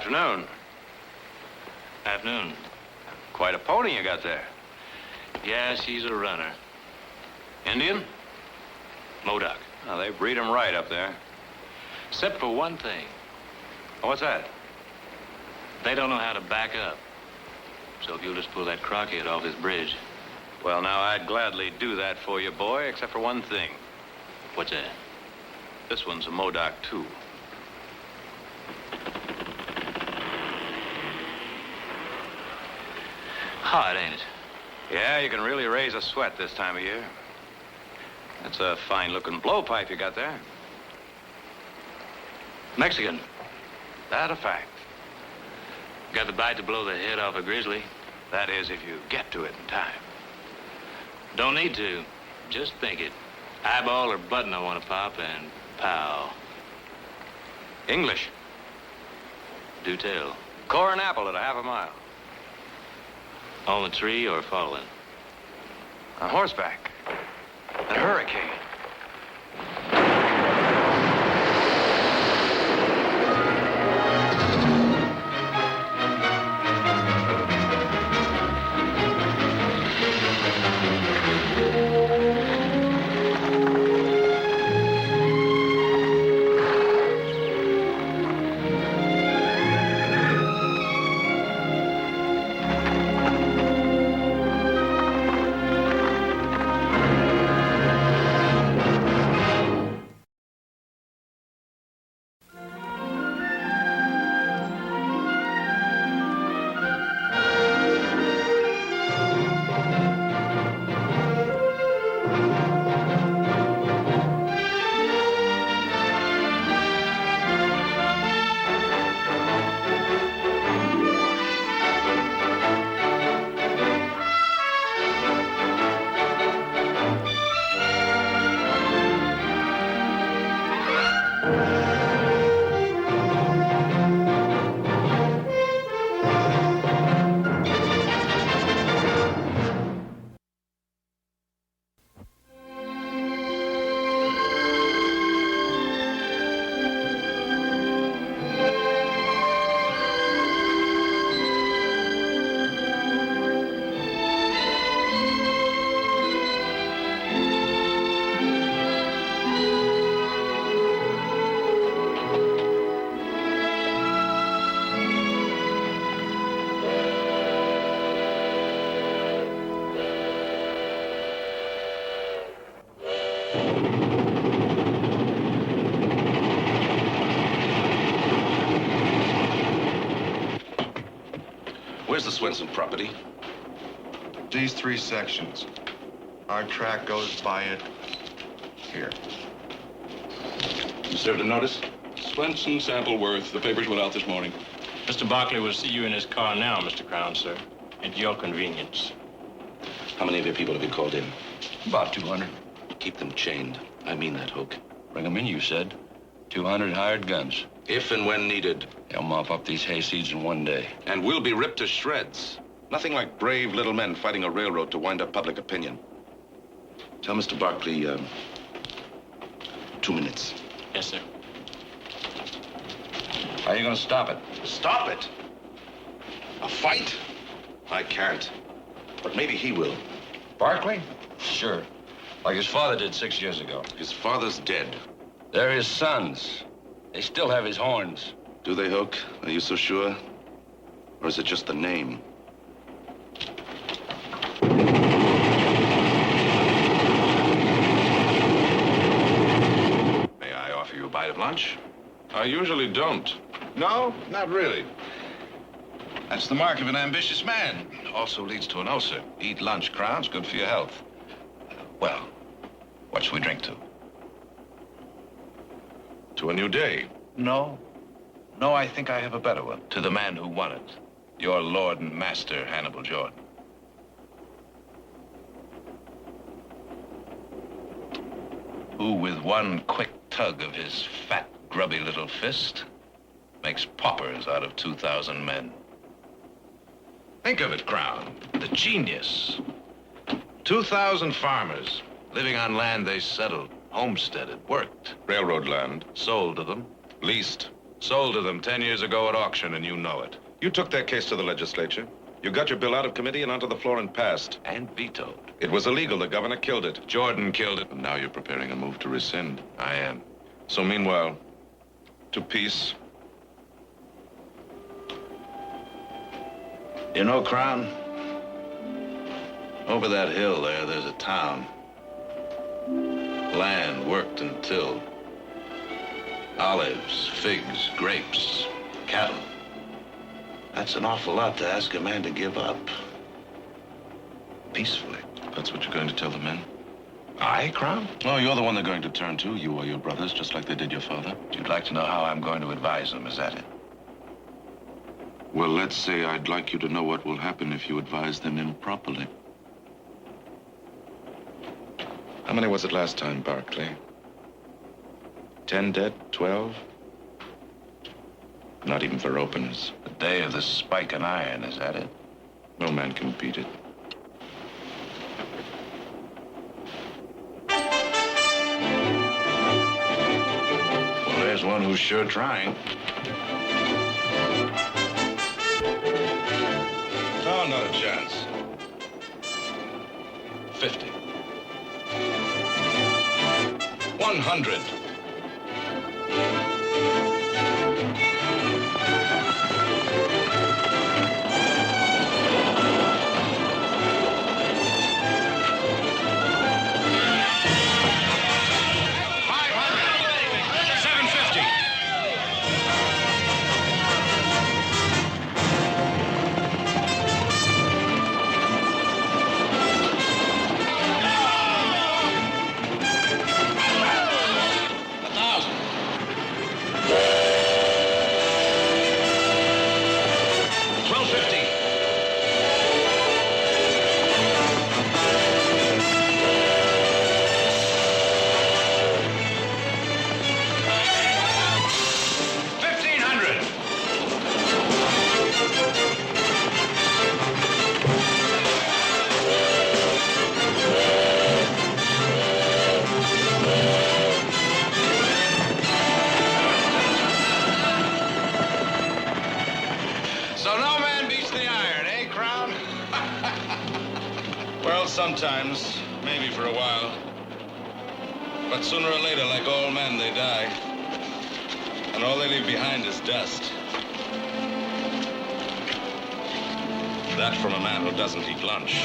Afternoon. Afternoon. Quite a pony you got there. Yeah, she's a runner. Indian? Modoc. Oh, they breed 'em right up there. Except for one thing. Oh, what's that? They don't know how to back up. So if you'll just pull that crockhead off his bridge. Well, now, I'd gladly do that for you, boy, except for one thing. What's that? This one's a Modoc, too. Hot, ain't it? Yeah, you can really raise a sweat this time of year. That's a fine-looking blowpipe you got there. Mexican. That a fact. Got the bite to blow the head off a grizzly. That is, if you get to it in time. Don't need to. Just think it. Eyeball or button I want to pop, and pow. English. Do tell. Core and apple at a half a mile. On the tree or falling? On horseback. A hurricane. Where's the Swenson property? These three sections. Our track goes by it here. You served a notice? Swenson, Sampleworth. The papers went out this morning. Mr. Barkley will see you in his car now, Mr. Crown, sir. At your convenience. How many of your people have you called in? About 200. Keep them chained. I mean that, Hoke. Bring them in, you said. 200 hired guns. If and when needed. They'll mop up these hayseeds in one day. And we'll be ripped to shreds. Nothing like brave little men fighting a railroad to wind up public opinion. Tell Mr. Barkley, 2 minutes. Yes, sir. How are you going to stop it? Stop it! A fight? I can't. But maybe he will. Barkley? Sure. Like his father did 6 years ago. His father's dead. They're his sons. They still have his horns. Do they, Hoke? Are you so sure? Or is it just the name? May I offer you a bite of lunch? I usually don't. No, not really. That's the mark of an ambitious man. Also leads to an ulcer. Eat lunch, Crown. It's good for your health. Well, what shall we drink to? To a new day? No. No, I think I have a better one. To the man who won it. Your lord and master, Hannibal Jordan. Who, with one quick tug of his fat, grubby little fist, makes paupers out of 2,000 men. Think of it, Crown. The genius. 2,000 farmers living on land they settled, homesteaded, worked. Railroad land. Sold to them. Leased. Sold to them 10 years ago at auction, and you know it. You took that case to the legislature. You got your bill out of committee and onto the floor and passed. And vetoed. It was illegal. The governor killed it. Jordan killed it. And now you're preparing a move to rescind. I am. So meanwhile, to peace. You know, Crown, over that hill there's a town. Land worked and tilled. Olives, figs, grapes, cattle. That's an awful lot to ask a man to give up. Peacefully. That's what you're going to tell the men? I, Crown? Oh, you're the one they're going to turn to, you or your brothers, just like they did your father. You'd like to know how I'm going to advise them, is that it? Well, let's say I'd like you to know what will happen if you advise them improperly. How many was it last time, Barclay? 10 dead? 12? Not even for openers. The day of the spike and iron, is that it? No man can beat it. Well, there's one who's sure trying. No, not a chance. 50. 100. Sometimes, maybe for a while. But sooner or later, like all men, they die. And all they leave behind is dust. That from a man who doesn't eat lunch.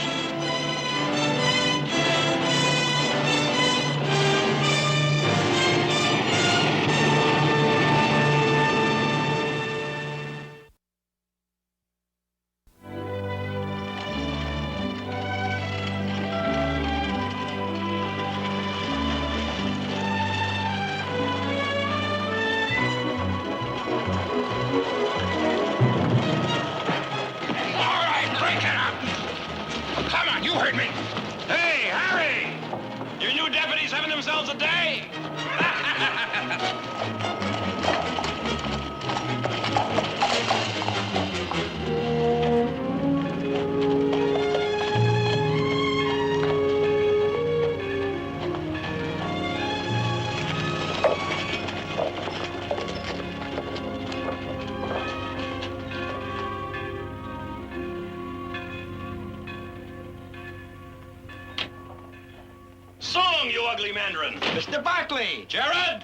Song, you ugly mandarin. Mr. Barclay. Jared.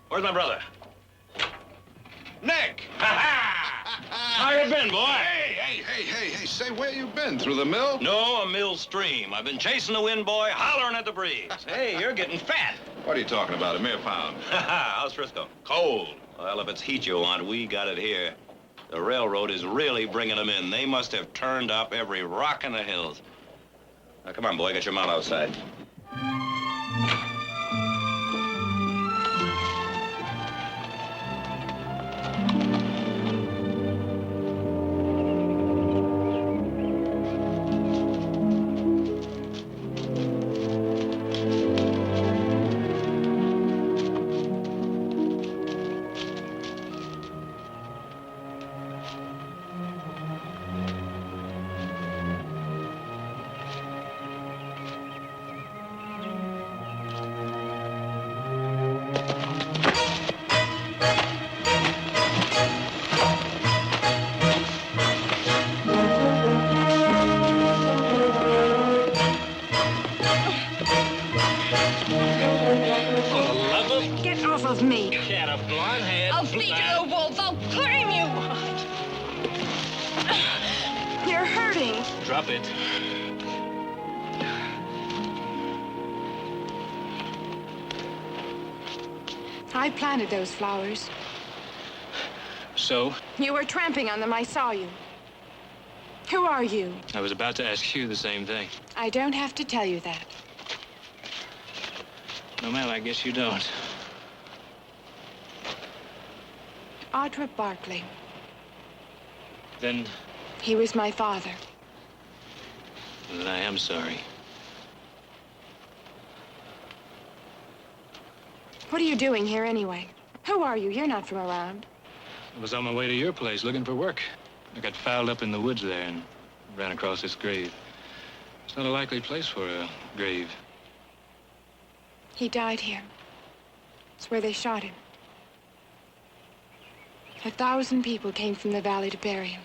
Where's my brother? Nick. How you been, boy? Hey, say, where you been? Through the mill? No, a mill stream. I've been chasing the wind, boy, hollering at the breeze. Hey, you're getting fat. What are you talking about, a mere pound? How's Frisco? Cold. Well, if it's heat you want, we got it here. The railroad is really bringing them in. They must have turned up every rock in the hills. Now, come on, boy, get your mount outside. For the love of Get off of me. cat, a blonde head. I'll feed you the wolves. I'll claim you. You're hurting. Drop it. I planted those flowers. So, You were tramping on them. I saw you. Who are you? I was about to ask you the same thing. I don't have to tell you that. No, ma'am, I guess you don't. Audra Barkley. Then He was my father. I am sorry. What are you doing here anyway? Who are you? You're not from around. I was on my way to your place looking for work. I got fouled up in the woods there and ran across this grave. It's not a likely place for a grave. He died here. It's where they shot him. 1,000 people came from the valley to bury him.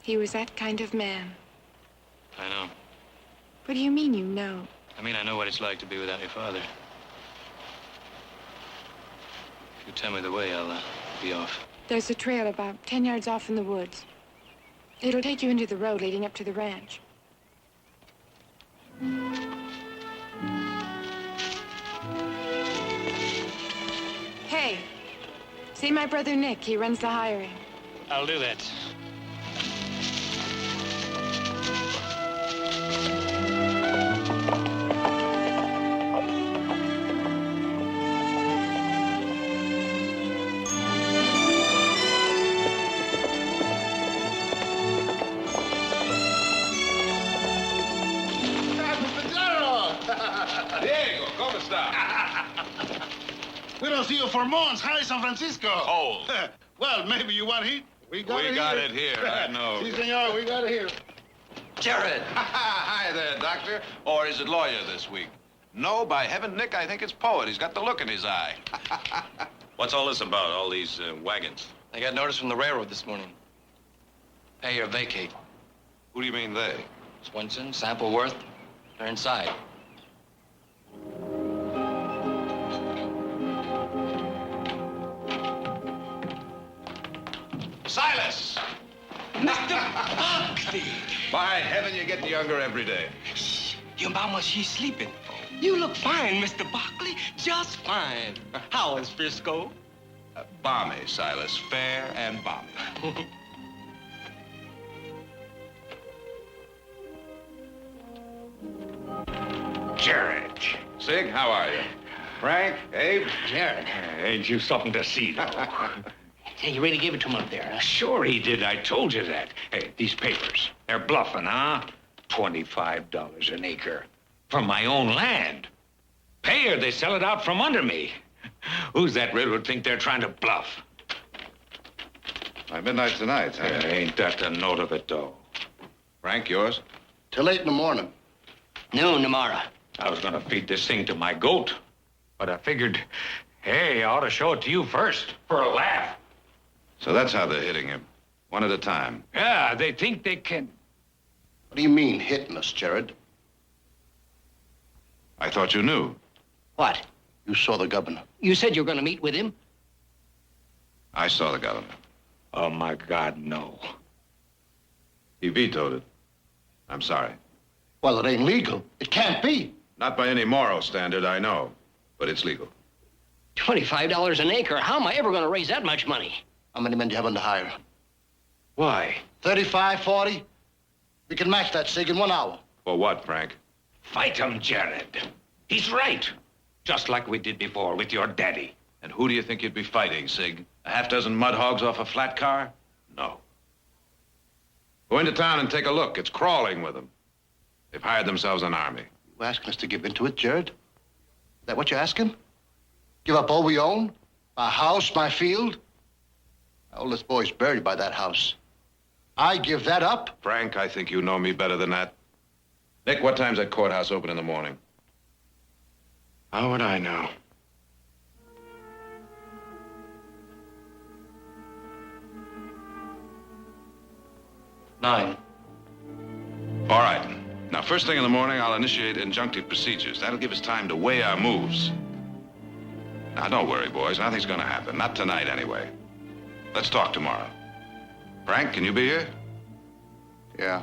He was that kind of man. I know. What do you mean you know? I mean, I know what it's like to be without your father. If you tell me the way, I'll be off. There's a trail about 10 yards off in the woods. It'll take you into the road leading up to the ranch. Hey, see my brother Nick. He runs the hiring. I'll do that. Diego, ¿cómo está? We don't see you for months. Hi, San Francisco. Cold. Well, maybe you want heat. We got it here, I know. Si, senor, we got it here. Jared! Hi there, Doctor. Or is it lawyer this week? No, by heaven, Nick, I think it's poet. He's got the look in his eye. What's all this about, all these wagons? I got notice from the railroad this morning. Pay or vacate. Who do you mean they? Swenson, Sampleworth, they're inside. Silas! Mr. Buckley! By heaven, you're getting younger every day. Your mama, she's sleeping. You look fine, Mr. Buckley. Just fine. How is Frisco? Balmy, Silas. Fair and balmy. Jared. Sig, how are you? Frank, Abe? Jared. Ain't you something to see, though? Hey, you really gave it to him up there, huh? Sure he did. I told you that. Hey, these papers, they're bluffing, huh? $25 an acre. From my own land. Pay or they sell it out from under me. Who's that railroad think they're trying to bluff? By midnight tonight, huh? Ain't that the note of it, though? Frank, yours? Till 8 in the morning. Noon tomorrow. I was gonna feed this thing to my goat. But I figured, hey, I ought to show it to you first, for a laugh. So that's how they're hitting him. One at a time. Yeah, they think they can. What do you mean, hitting us, Jared? I thought you knew. What? You saw the governor. You said you were going to meet with him? I saw the governor. Oh, my God, no. He vetoed it. I'm sorry. Well, it ain't legal. It can't be. Not by any moral standard, I know. But it's legal. $25 an acre. How am I ever going to raise that much money? How many men do you have under hire? Why? 35, 40? We can match that, Sig, in 1 hour. For what, Frank? Fight him, Jared. He's right. Just like we did before with your daddy. And who do you think you'd be fighting, Sig? A half dozen mud hogs off a flat car? No. Go into town and take a look. It's crawling with them. They've hired themselves an army. You asking us to give in to it, Jared? Is that what you're asking? Give up all we own? My house, my field? My oldest boy's buried by that house. I give that up? Frank, I think you know me better than that. Nick, what time's that courthouse open in the morning? How would I know? Nine. All right. Now, first thing in the morning, I'll initiate injunctive procedures. That'll give us time to weigh our moves. Now, don't worry, boys. Nothing's gonna happen. Not tonight, anyway. Let's talk tomorrow. Frank, can you be here? Yeah.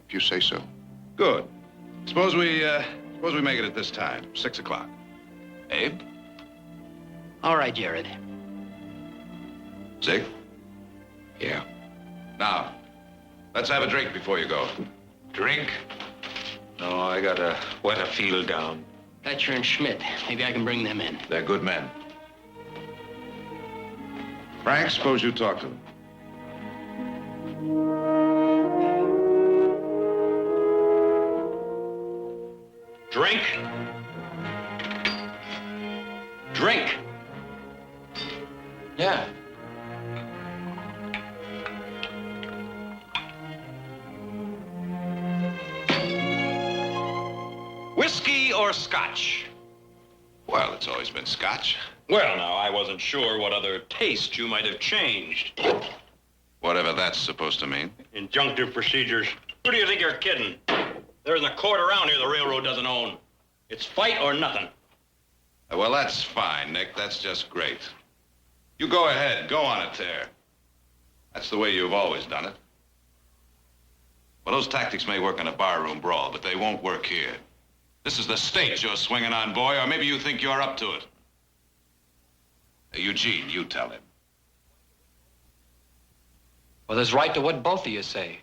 If you say so. Good. Suppose we make it at this time, 6 o'clock. Abe? All right, Jared. Zig? Yeah. Now, let's have a drink before you go. Drink? No, I gotta wet a field down. Fletcher and Schmidt. Maybe I can bring them in. They're good men. Frank, suppose you talk to them. Drink? Drink. Yeah. Whiskey or scotch? Well, it's always been scotch. Well, now, I wasn't sure what other taste you might have changed. Whatever that's supposed to mean. Injunctive procedures. Who do you think you're kidding? There isn't a court around here the railroad doesn't own. It's fight or nothing. Well, that's fine, Nick. That's just great. You go ahead. Go on a tear. That's the way you've always done it. Well, those tactics may work in a barroom brawl, but they won't work here. This is the state you're swinging on, boy, or maybe you think you're up to it. Eugene, you tell him. Well, there's right to what both of you say.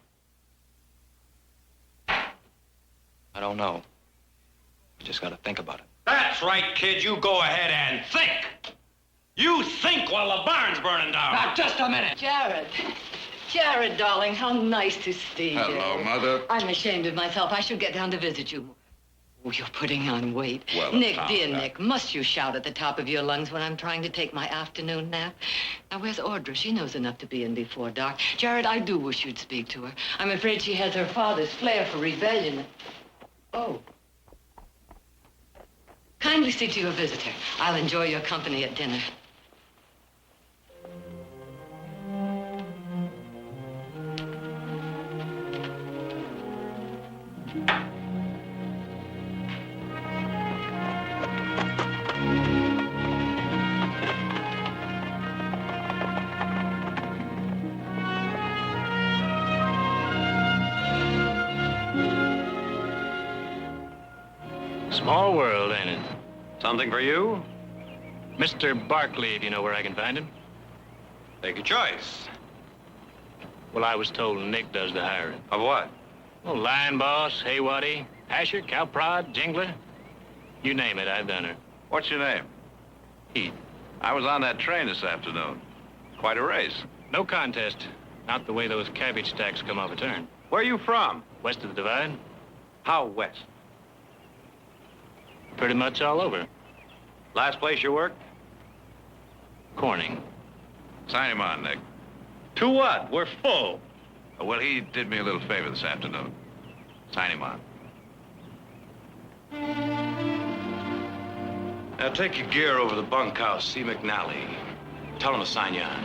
I don't know. You just gotta think about it. That's right, kid. You go ahead and think. You think while the barn's burning down. Now, just a minute. Jared. Jared, darling, how nice to see you. Hello, Mother. I'm ashamed of myself. I should get down to visit you. Oh, you're putting on weight. Well, Nick, now, dear now. Nick, must you shout at the top of your lungs when I'm trying to take my afternoon nap? Now, where's Audra? She knows enough to be in before dark. Jared, I do wish you'd speak to her. I'm afraid she has her father's flair for rebellion. Oh. Kindly see to your visitor. I'll enjoy your company at dinner. Small world, ain't it? Something for you? Mr. Barkley, if you know where I can find him. Take your choice. Well, I was told Nick does the hiring. Of what? Well, line boss, Haywaddy, Asher, Cowprod, Jingler. You name it, I've done her. What's your name? Heath. I was on that train this afternoon. Quite a race. No contest. Not the way those cabbage stacks come off a turn. Where are you from? West of the Divide. How west? Pretty much all over. Last place you worked? Corning. Sign him on, Nick. To what? We're full. Well, he did me a little favor this afternoon. Sign him on. Now take your gear over to the bunkhouse. See McNally. Tell him to sign you on.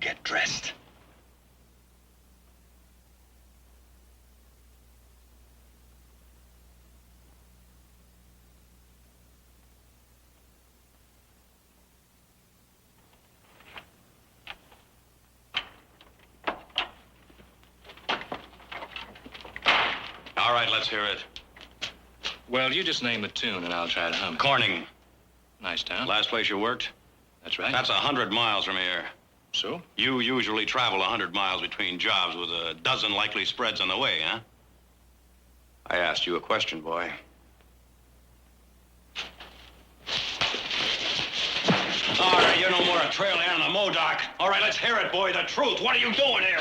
Get dressed. All right, let's hear it. Well, you just name the tune and I'll try to hum it. Corning. Nice town. Last place you worked? That's right. That's 100 miles from here. So? You usually travel 100 miles between jobs with a dozen likely spreads on the way, huh? I asked you a question, boy. All right, you're no more a trail hand on the Modoc. All right, let's hear it, boy. The truth. What are you doing here?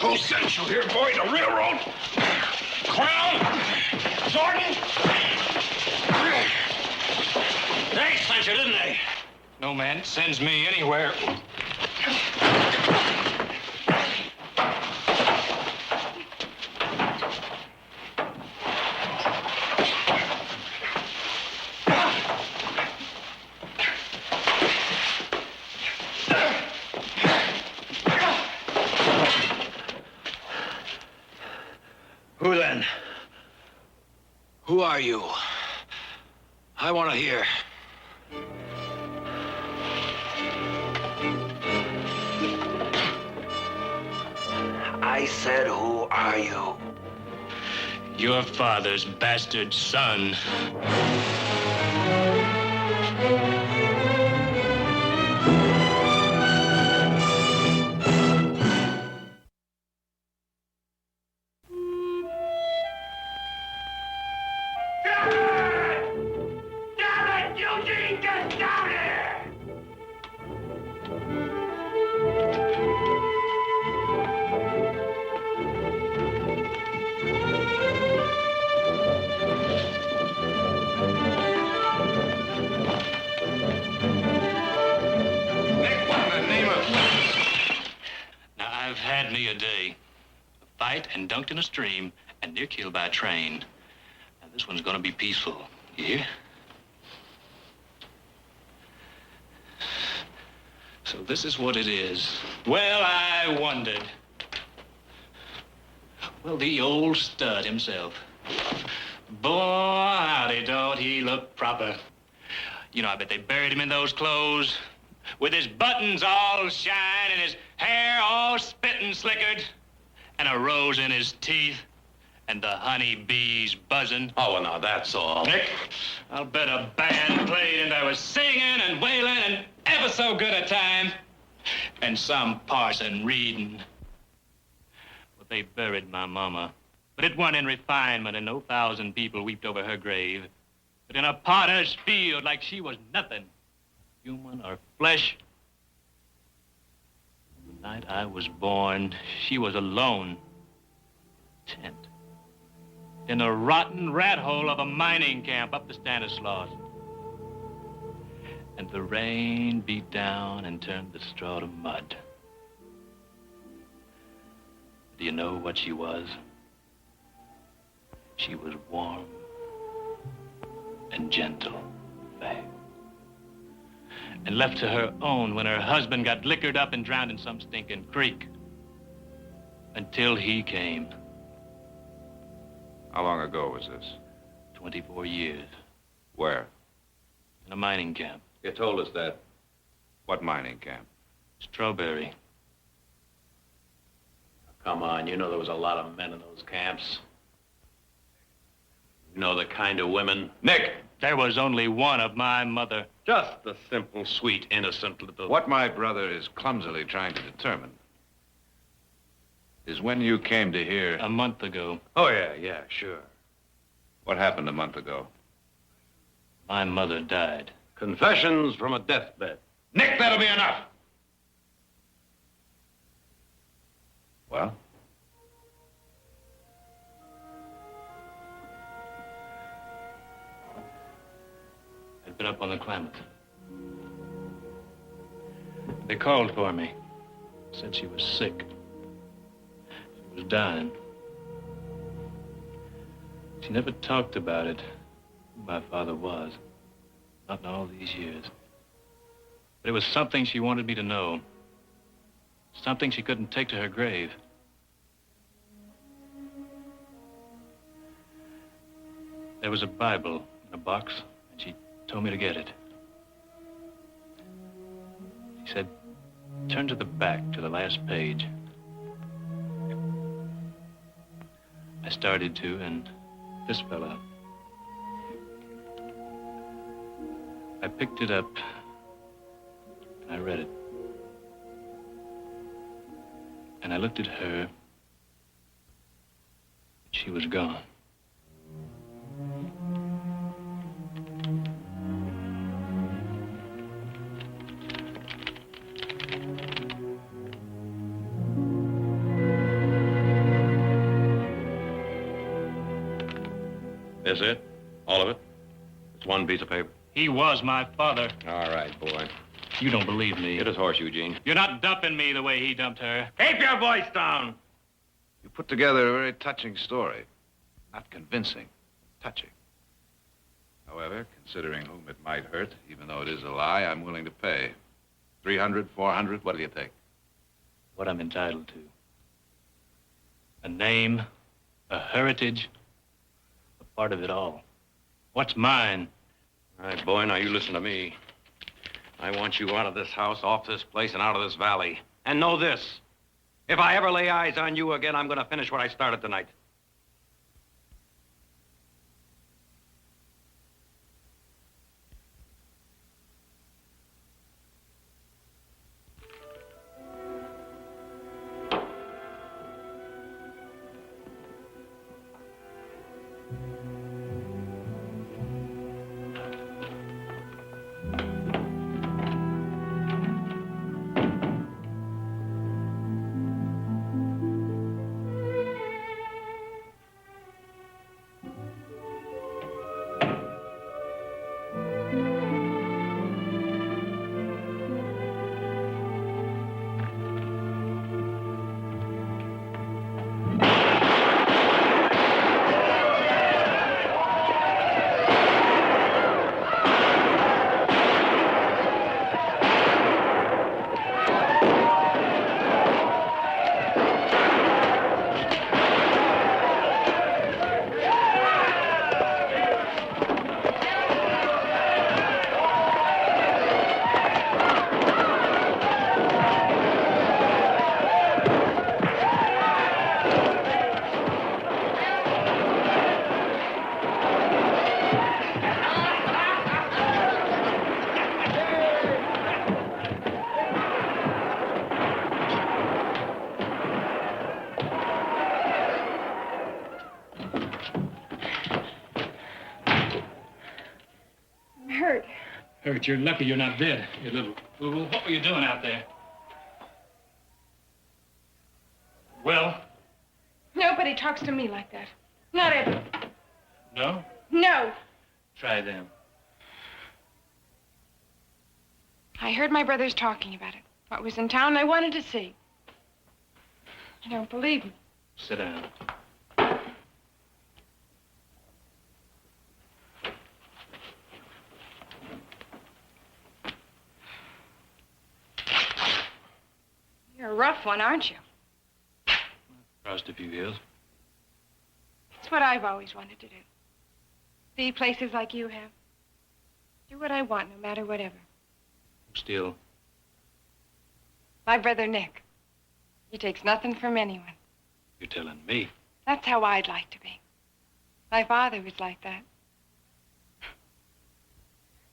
Who sent you here, boy? The railroad? Crown? Jordan? They sent you, didn't they? No man sends me anywhere. Who then? Who are you? I want to hear. I said, who are you? Your father's bastard son. Eugene, get down here! Nick, what in the name of... Now, I've had me a day. A fight and dunked in a stream and near killed by a train. Now, this one's gonna be peaceful. You hear? So this is what it is. Well, I wondered. Well, the old stud himself. Boy, howdy, don't he look proper. You know, I bet they buried him in those clothes with his buttons all shine and his hair all spittin' slickered and a rose in his teeth and the honey bees buzzing. Oh, well, now, that's all. Nick, I'll bet a band played and there was singing and wailing and ever so good a time. And some parson reading. Well, they buried my mama. But it wasn't in refinement and no 1,000 people wept over her grave. But in a potter's field like she was nothing, human or flesh. The night I was born, she was alone. Tent. In a rotten rat hole of a mining camp up the Stanislaus. And the rain beat down and turned the straw to mud. Do you know what she was? She was warm and gentle, fair. And left to her own when her husband got liquored up and drowned in some stinking creek. Until he came. How long ago was this? 24 years. Where? In a mining camp. You told us that. What mining camp? Strawberry. Come on, you know there was a lot of men in those camps. You know the kind of women. Nick! There was only one of my mother. Just a simple, sweet, innocent little... What my brother is clumsily trying to determine is when you came to here... A month ago. Oh, yeah, sure. What happened a month ago? My mother died. Confessions from a deathbed. Nick, that'll be enough! Well? I'd been up on the Klamath. They called for me. Said she was sick. She was dying. She never talked about it, who my father was. Not in all these years. But it was something she wanted me to know. Something she couldn't take to her grave. There was a Bible in a box, and she told me to get it. She said, turn to the back, to the last page. I started to, and this fell out. I picked it up, and I read it. And I looked at her, She was gone. This it? All of it? It's one piece of paper. He was my father. All right, boy. You don't believe me. Get his horse, Eugene. You're not dumping me the way he dumped her. Keep your voice down. You put together a very touching story. Not convincing, touching. However, considering whom it might hurt, even though it is a lie, I'm willing to pay. 300, 400, what'll you take? What I'm entitled to. A name, a heritage, a part of it all. What's mine? All right, boy, now you listen to me. I want you out of this house, off this place, and out of this valley. And know this. If I ever lay eyes on you again, I'm going to finish what I started tonight. Hurt, you're lucky you're not dead, you little fool. What were you doing out there? Well? Nobody talks to me like that. Not ever. No? No. Try them. I heard my brothers talking about it. What was in town, I wanted to see. You don't believe me. Sit down. You're a rough one, aren't you? Crossed a few hills. It's what I've always wanted to do. See places like you have. Do what I want, no matter whatever. Still, My brother Nick. He takes nothing from anyone. you're telling me. That's how I'd like to be. My father was like that.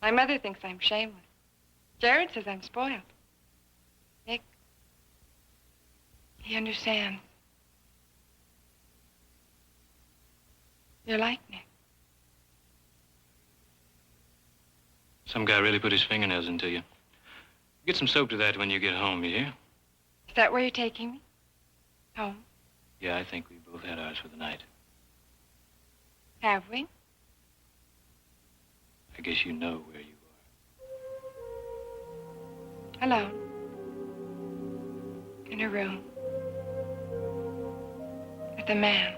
My mother thinks I'm shameless. Jared says I'm spoiled. Nick, he understands. You're like Nick. Some guy really put his fingernails into you. Get some soap to that when you get home, you hear? Is that where you're taking me? Home? Yeah, I think we both had ours for the night. Have we? I guess you know where you Alone. In a room. With a man.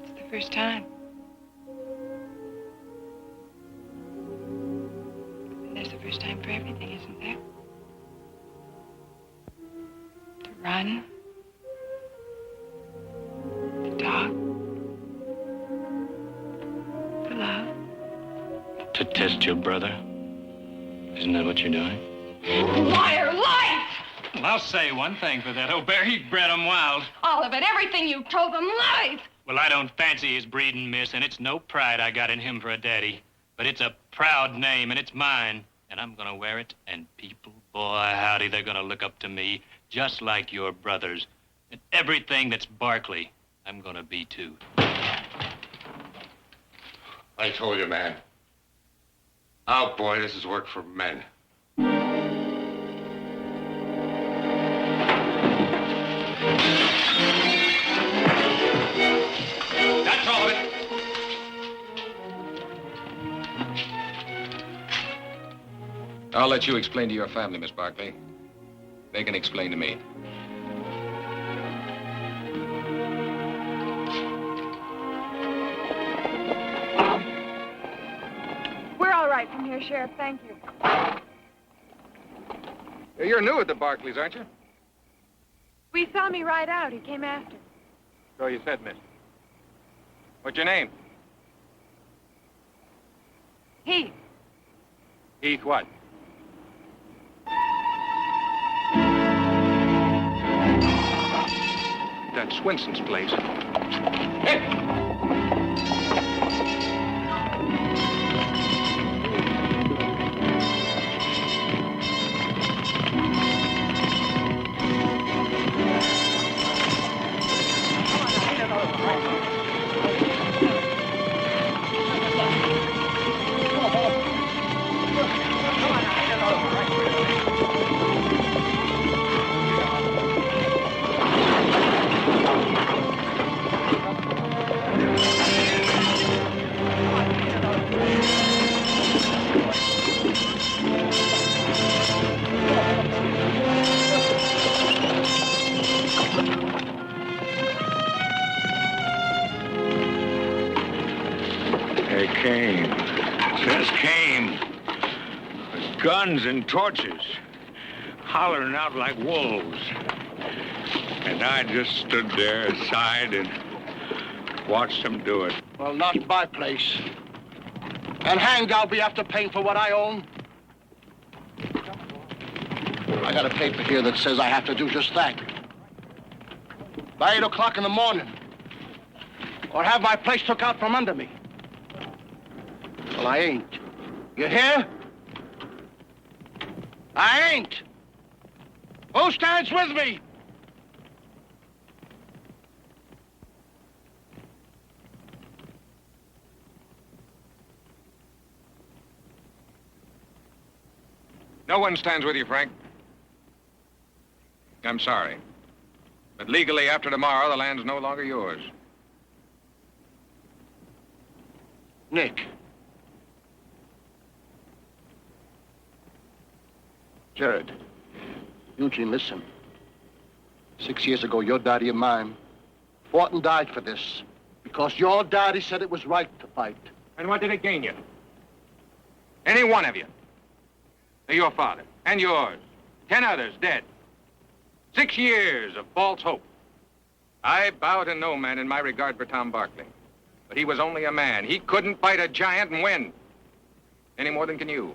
It's the first time. And there's the first time for everything, isn't there? To run. To talk. To love. are. To test your brother. Isn't that what you're doing? Liar, life! Well, I'll say one thing for that. O'Bear, he bred 'em wild. All of it, everything you told them, lies! Well, I don't fancy his breeding, miss, and it's no pride I got in him for a daddy. But it's a proud name, and it's mine. And I'm gonna wear it, and people, boy, howdy, they're gonna look up to me, just like your brothers. And everything that's Barkley, I'm gonna be too. I told you, man. Oh, boy, this is work for men. That's all of it. I'll let you explain to your family, Miss Barkley. They can explain to me. We're all right from here, Sheriff. Thank you. You're new at the Barkleys, aren't you? We saw me ride out. He came after. So you said, miss. What's your name? Heath. Heath what? That's Swinson's place. They came. Just came. With guns and torches. Hollering out like wolves. And I just stood there aside and watched them do it. Well, not my place. And hanged I'll be after paying for what I own. I got a paper here that says I have to do just that. By 8 o'clock in the morning. Or have my place took out from under me. Well, I ain't. You hear? I ain't. Who stands with me? No one stands with you, Frank. I'm sorry. But legally, after tomorrow, the land's no longer yours. Nick. Jared. Eugene, listen. 6 years ago, your daddy and mine fought and died for this because your daddy said it was right to fight. And what did it gain you? Any one of you. Your father and yours. 10 others dead. 6 years of false hope. I bow to no man in my regard for Tom Barkley. But he was only a man. He couldn't fight a giant and win. Any more than can you.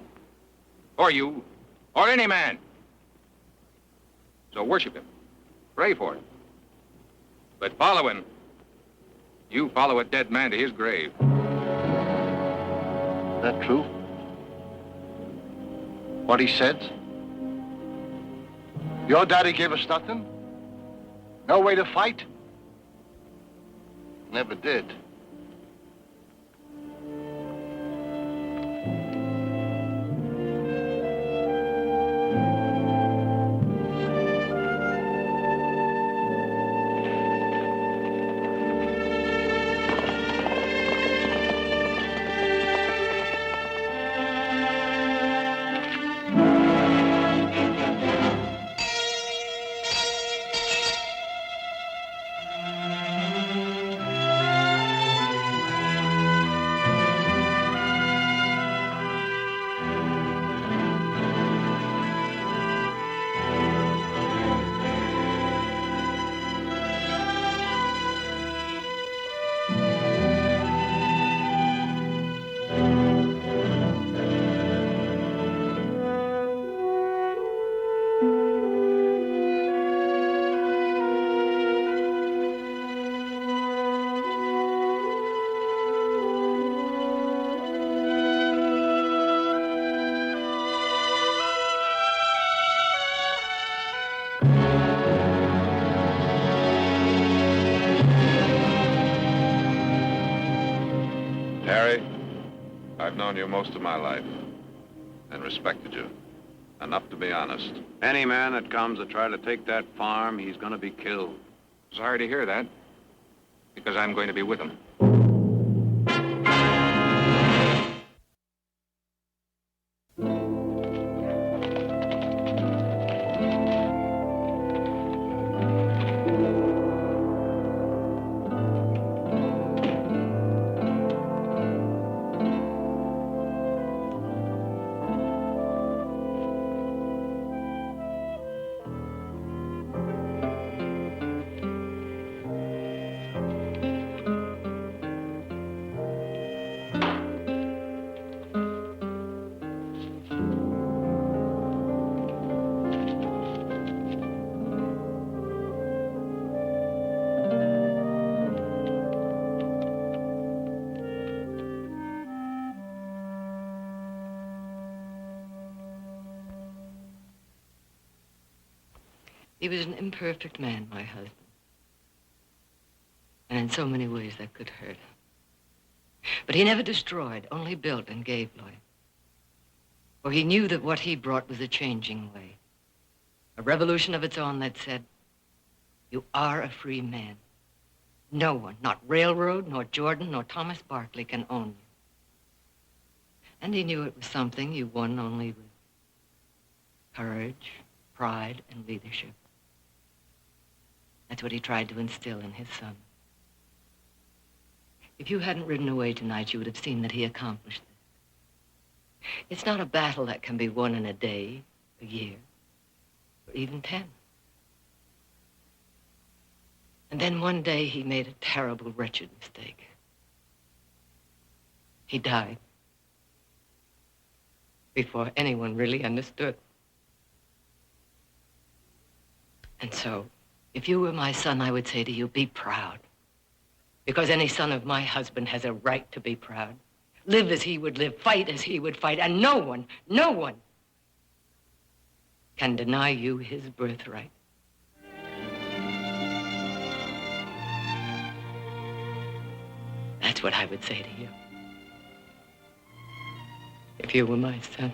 Or you. Or any man. So worship him. Pray for him. But follow him. You follow a dead man to his grave. That true? What he said? Your daddy gave us nothing? No way to fight? Never did. Harry, I've known you most of my life and respected you. Enough to be honest. Any man that comes to try to take that farm, he's going to be killed. Sorry to hear that, because I'm going to be with him. He was an imperfect man, my husband. And in so many ways that could hurt. But he never destroyed, only built and gave life. For he knew that what he brought was a changing way. A revolution of its own that said, you are a free man. No one, not railroad, nor Jordan, nor Thomas Barkley can own you. And he knew it was something you won only with courage, pride, and leadership. That's what he tried to instill in his son. If you hadn't ridden away tonight, you would have seen that he accomplished this. It's not a battle that can be won in a day, a year, or even 10. And then one day he made a terrible, wretched mistake. He died before anyone really understood. And so, if you were my son, I would say to you, be proud. Because any son of my husband has a right to be proud. Live as he would live, fight as he would fight, and no one can deny you his birthright. That's what I would say to you. If you were my son.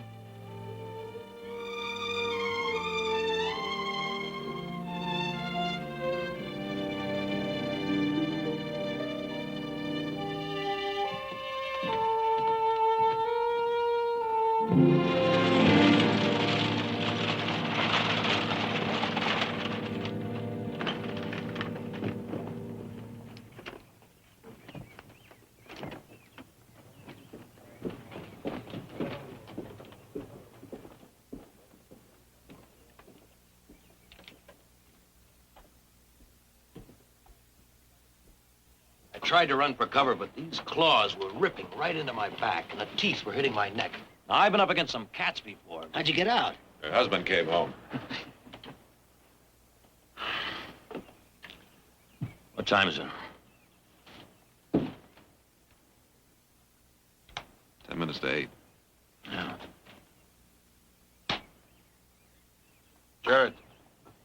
I tried to run for cover, but these claws were ripping right into my back, and the teeth were hitting my neck. Now, I've been up against some cats before. How'd you get out? Your husband came home. What time is it? 10 minutes to 8. Yeah. Jared.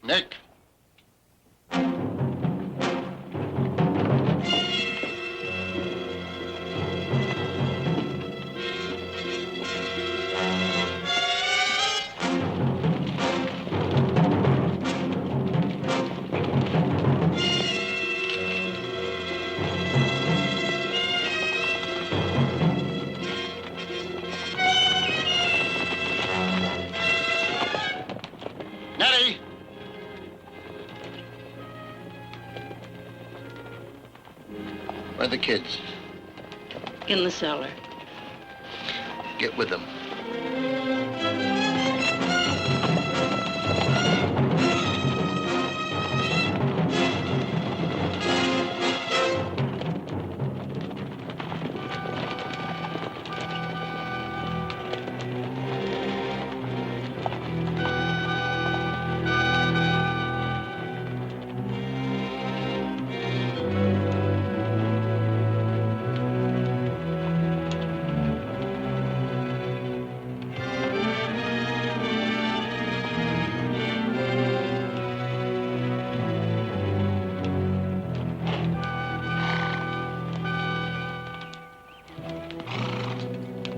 Nick. Nettie! Where are the kids? In the cellar. Get with them.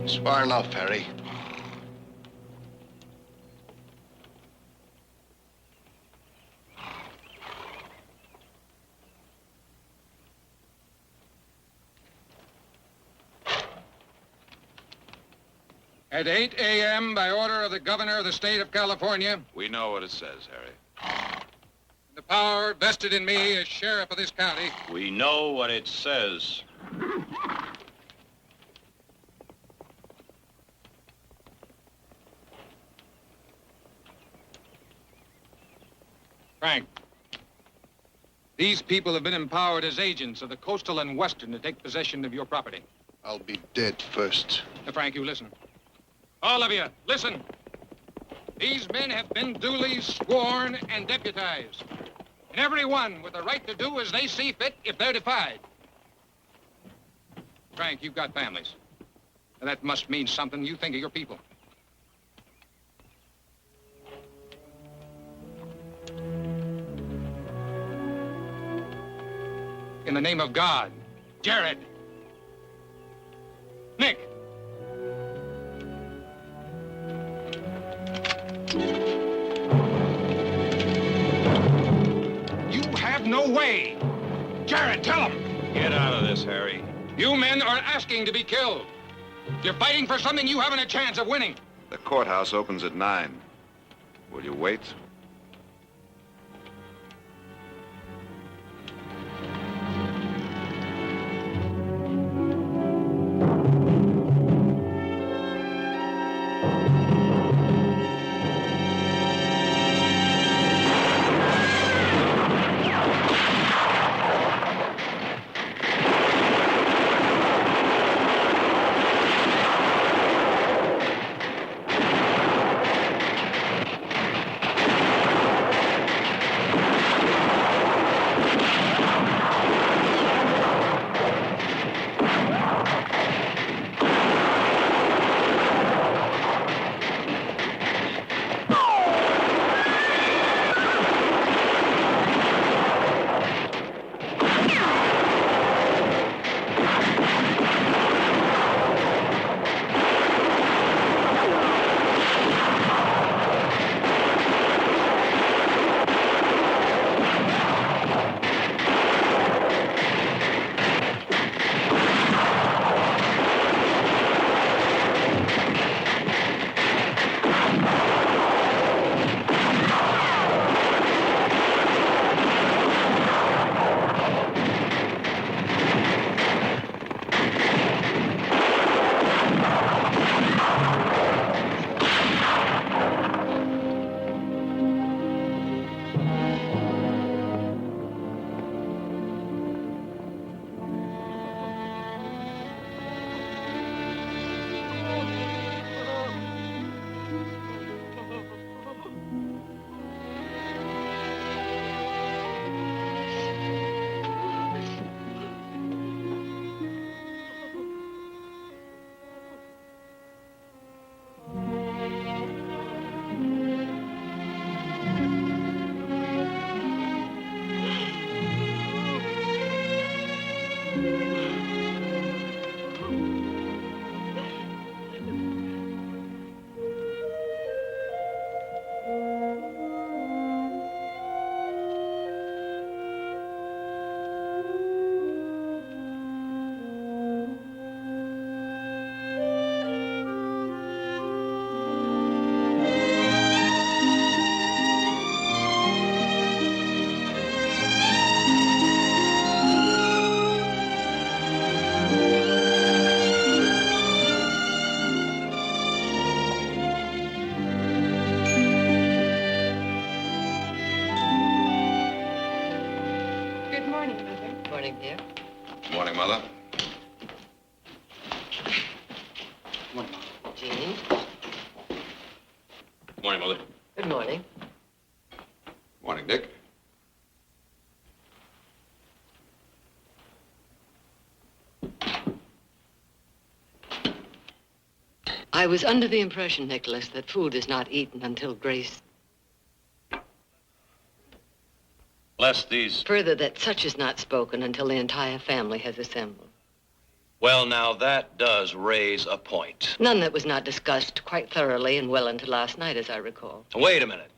It's far enough, Harry. At 8 a.m., by order of the governor of the state of California, We know what it says, Harry. the power vested in me as sheriff of this county, We know what it says. Frank, these people have been empowered as agents of the Coastal and Western to take possession of your property. I'll be dead first. Now, Frank, you listen. All of you, listen. These men have been duly sworn and deputized. And every one with the right to do as they see fit if they're defied. Frank, you've got families. And that must mean something. You think of your people. In the name of God, Jared, Nick, you have no way. Jared, tell them. Get out of this, Harry. You men are asking to be killed. You're fighting for something you haven't a chance of winning. The courthouse opens at 9. Will you wait? Morning, dear. Morning, Mother. Jean. Morning, Mother. Good morning. Morning, Dick. I was under the impression, Nicholas, that food is not eaten until Grace... Bless these. Further, that such is not spoken until the entire family has assembled. Well, Well, now that does raise a point. None that was not discussed quite thoroughly and well into last night, as I recall. Wait a minute.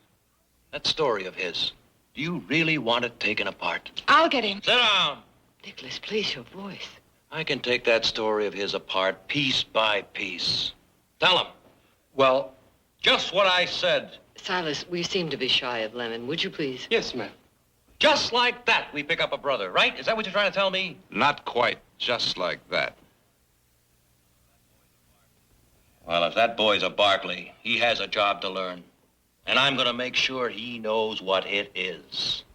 That story of his, do you really want it taken apart? I'll get him. Sit down. Nicholas, please, your voice. I can take that story of his apart piece by piece. Tell him. Well, Just what I said. Silas, we seem to be shy of Lemon. Would you please? yes, ma'am. Just like that, we pick up a brother, right? Is that what you're trying to tell me? Not quite just like that. Well, if that boy's a Barkley, he has a job to learn. And I'm going to make sure he knows what it is.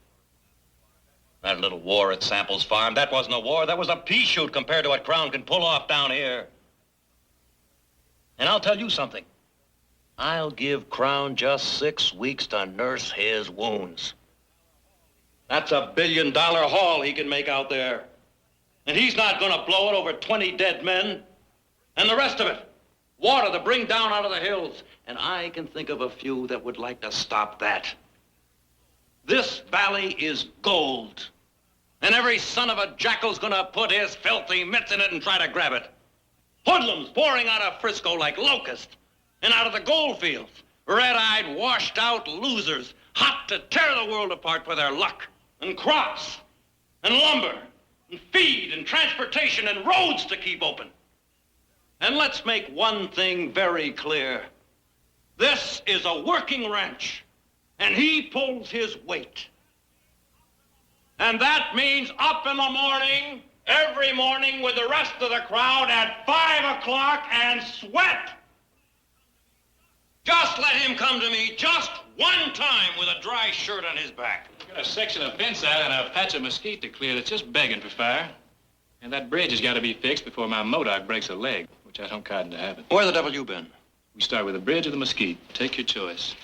That little war at Samples Farm, that wasn't a war. That was a pea shoot compared to what Crown can pull off down here. And I'll tell you something. I'll give Crown just 6 weeks to nurse his wounds. That's $1 billion haul he can make out there. And he's not going to blow it over 20 dead men. And the rest of it, water to bring down out of the hills. And I can think of a few that would like to stop that. This valley is gold. And every son of a jackal's going to put his filthy mitts in it and try to grab it. Hoodlums pouring out of Frisco like locusts and out of the gold fields. Red-eyed, washed-out losers, hot to tear the world apart for their luck. And crops, and lumber, and feed, and transportation, and roads to keep open. And let's make one thing very clear. This is a working ranch, and he pulls his weight. And that means up in the morning, every morning with the rest of the crowd at 5 o'clock and sweat. Just let him come to me just one time with a dry shirt on his back. Got a section of fence out and a patch of mesquite to clear that's just begging for fire. And that bridge has got to be fixed before my Modoc breaks a leg, which I don't cotton to happen. Where the devil you been? We start with the bridge or the mesquite. Take your choice.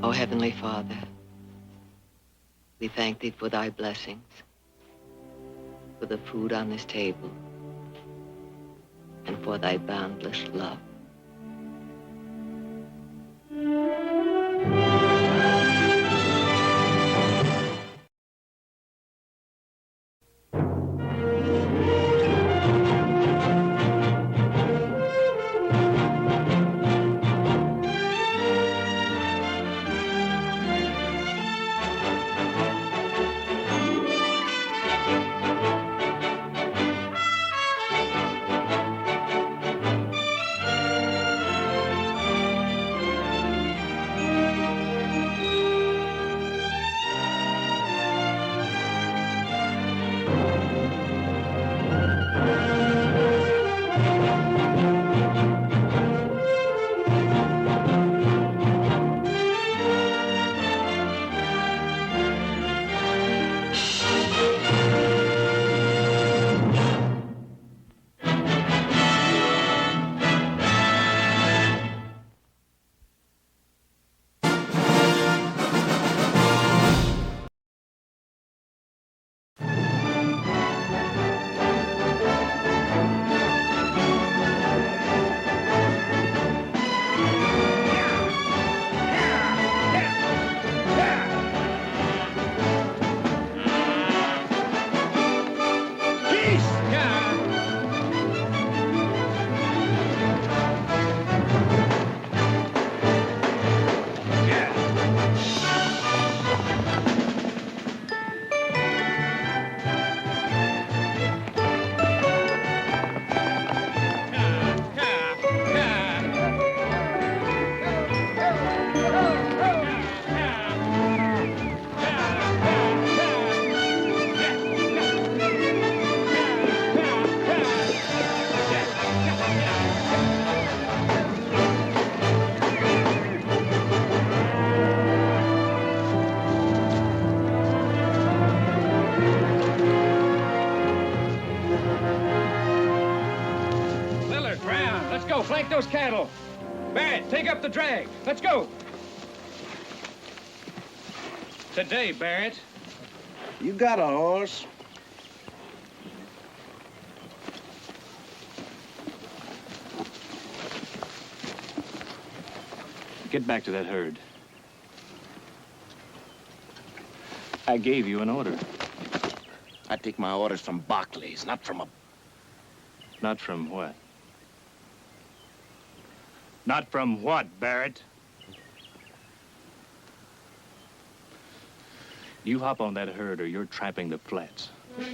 O Heavenly Father, we thank thee for thy blessings, for the food on this table, and for thy boundless love. flank those cattle. Barrett, take up the drag. Let's go. Today, Barrett. You got a horse. Get back to that herd. I gave you an order. I take my orders from Barclays, not from a... Not from what? Not from what, Barrett? You hop on that herd or you're trapping the flats. You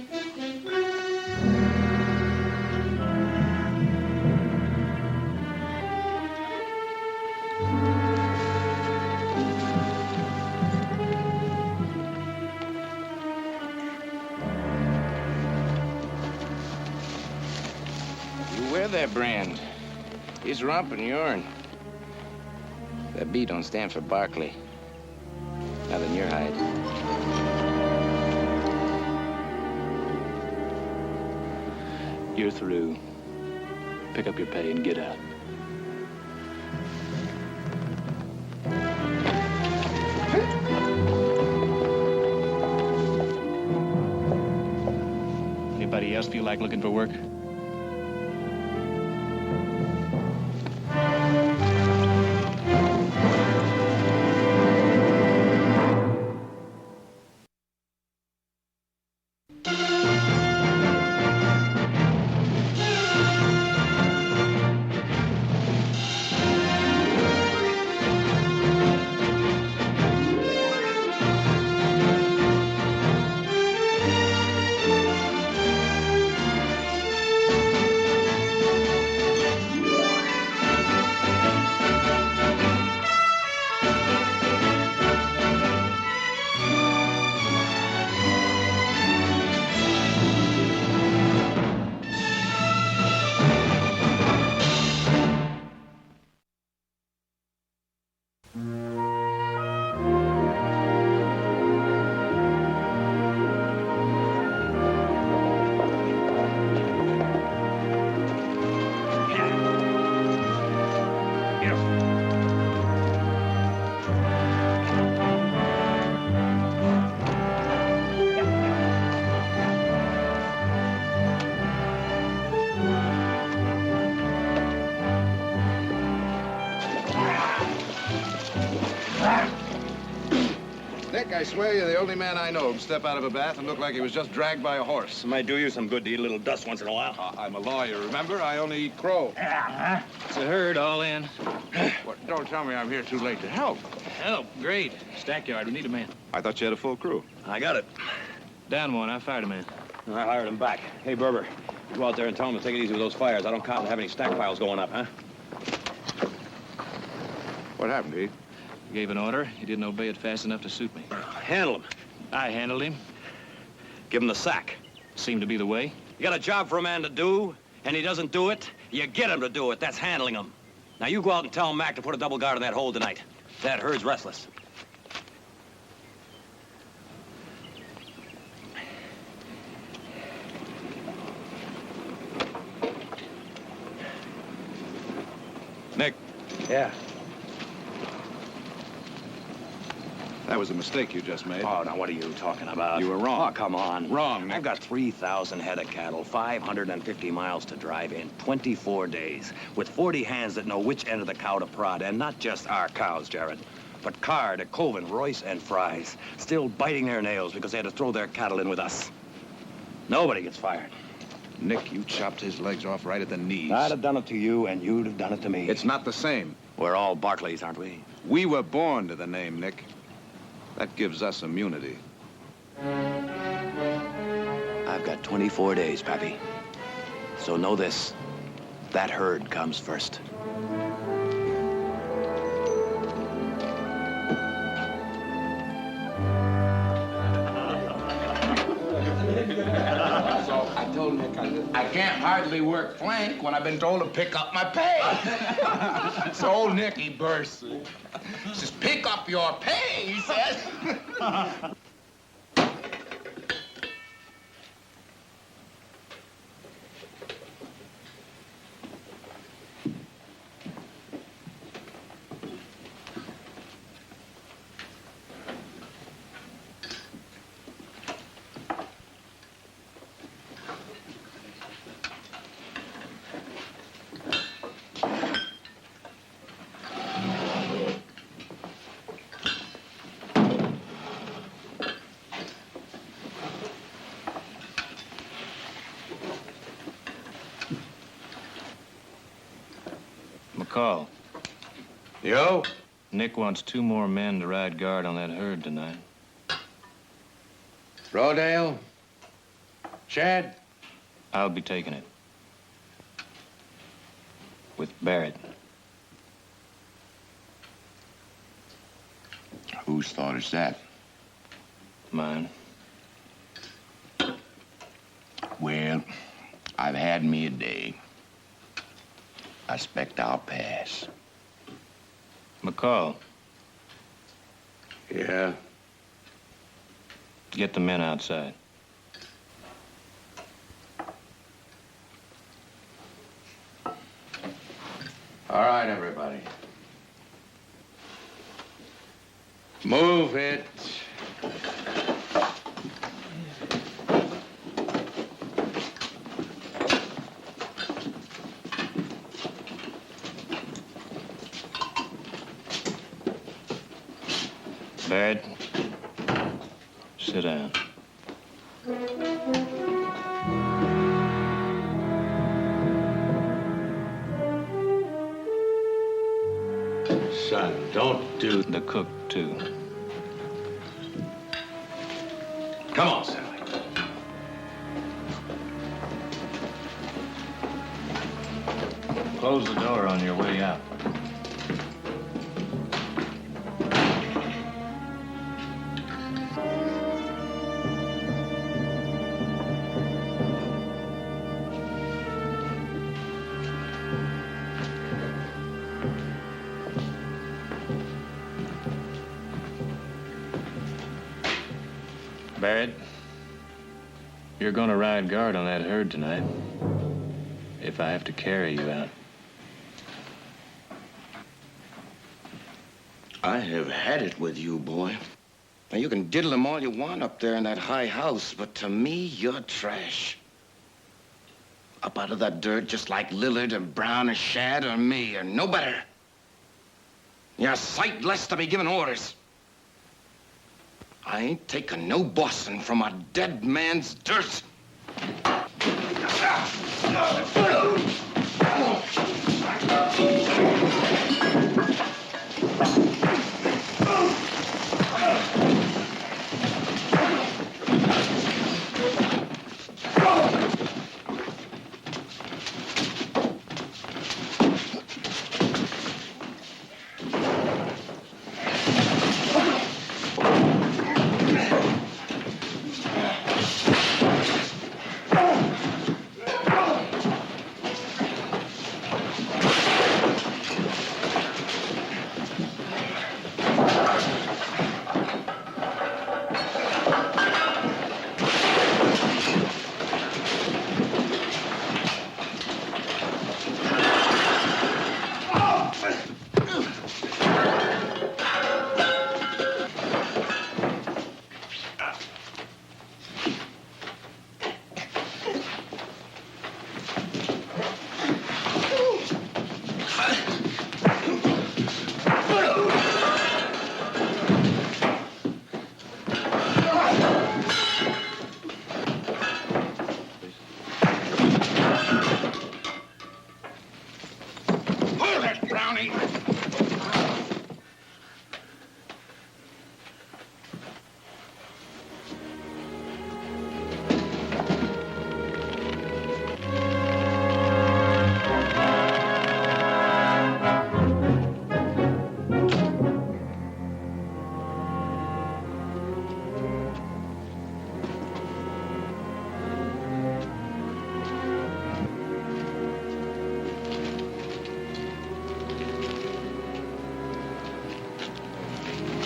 wear that brand. He's romping yourn. That B don't stand for Barclay. Not in your hide. You're through. Pick up your pay and get out. Anybody else feel like looking for work? Nick, I swear you're the only man I know who can step out of a bath and look like he was just dragged by a horse. It might do you some good to eat a little dust once in a while. I'm a lawyer, remember? I only eat crow. It's a herd all in. What, don't tell me I'm here too late to help. Help, great. Stackyard, we need a man. I thought you had a full crew. I got it. Down one, I fired a man. I hired him back. Hey, Berber, you go out there and tell him to take it easy with those fires. I don't count to have any stack piles going up, huh? What happened, Pete? He gave an order. He didn't obey it fast enough to suit me. Handle him. I handled him. Give him the sack. Seemed to be the way. You got a job for a man to do, and he doesn't do it, you get him to do it. That's handling him. Now, you go out and tell Mac to put a double guard in that hole tonight. That herd's restless. Nick. Yeah. That was a mistake you just made. Oh, now what are you talking about? You were wrong. Oh, come on. Wrong, Nick. I've got 3,000 head of cattle, 550 miles to drive in 24 days, with 40 hands that know which end of the cow to prod, and not just our cows, Jared, but Card, Coven, Royce, and Fry's, still biting their nails because they had to throw their cattle in with us. Nobody gets fired. Nick, you chopped his legs off right at the knees. I'd have done it to you, and you'd have done it to me. It's not the same. We're all Barclays, aren't we? We were born to the name, Nick. That gives us immunity. I've got 24 days, Pappy. So know this. That herd comes first. So I told Nick I can't hardly work flank when I've been told to pick up my pay. So old Nick, he bursts. He says, pick up your pay, he says. McCall. Yo? Nick wants 2 more men to ride guard on that herd tonight. Rodale? Chad? I'll be taking it. With Barrett. Whose thought is that? Mine. Well, I've had me a day. I expect I'll pass. McCall. Yeah? Get the men outside. All right, everybody. Move it. Barrett, sit down. Son, don't do... The cook, too. Come on, Sally. Close the door on your way out. Barrett, you're gonna ride guard on that herd tonight. If I have to carry you out. I have had it with you, boy. Now, you can diddle them all you want up there in that high house, but to me, you're trash. Up out of that dirt just like Lillard or Brown or Shad or me or no better. You're a sight less to be giving orders. I ain't taking no bossing from a dead man's dirt.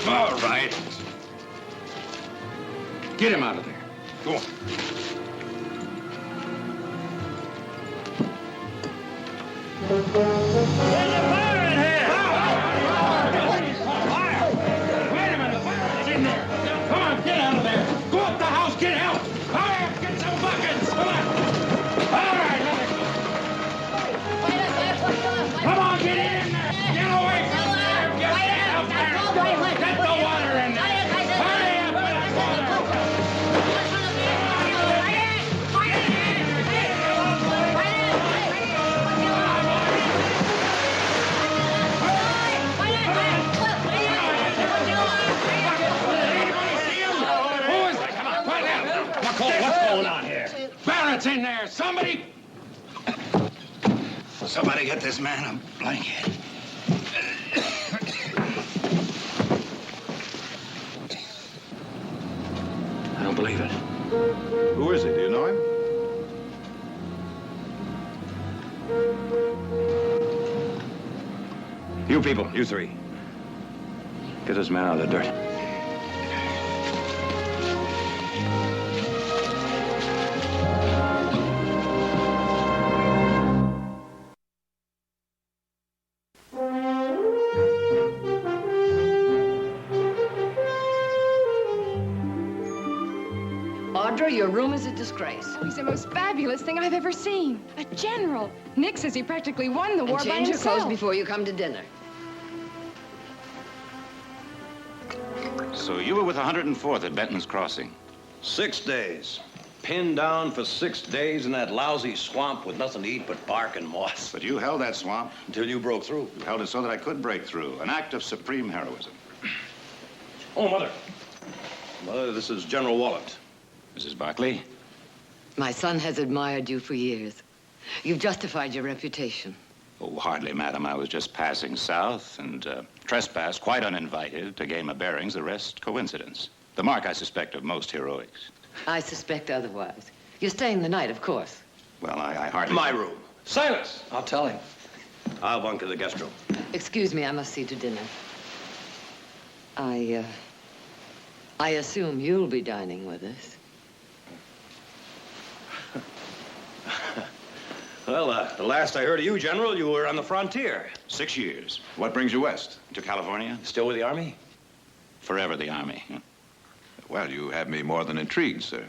All right. Get him out of there. Go on. Come on, get out of there. Go up the house, get help. Hurry up, get some buckets. Come on. All right, come on, get in there. Get away from there. Get out there. Get the water in there. Hurry up. Somebody! Somebody get this man a blanket. I don't believe it. Who is he? Do you know him? You people, you three. Get this man out of the dirt. Audra, your room is a disgrace. He's the most fabulous thing I've ever seen. A general. Nick says he practically won the war by Change your himself. clothes before you come to dinner. So you were with 104th at Benton's Crossing. 6 days. Pinned down for 6 days in that lousy swamp with nothing to eat but bark and moss. But you held that swamp. Until you broke through. You held it so that I could break through. An act of supreme heroism. Oh, Mother. Mother, this is General Wallet. Mrs. Barkley? My son has admired you for years. You've justified your reputation. Oh, hardly, madam. I was just passing south and trespassed quite uninvited to gain my bearings. The rest, coincidence. The mark, I suspect, of most heroics. I suspect otherwise. You're staying the night, of course. Well, I hardly... My room. Silence! I'll tell him. I'll bunk to the guest room. Excuse me, I must see to dinner. I assume you'll be dining with us. Well, the last I heard of you, General, you were on the frontier. 6 years. What brings you west? To California? Still with the Army? Forever the Army. Well, you have me more than intrigued, sir.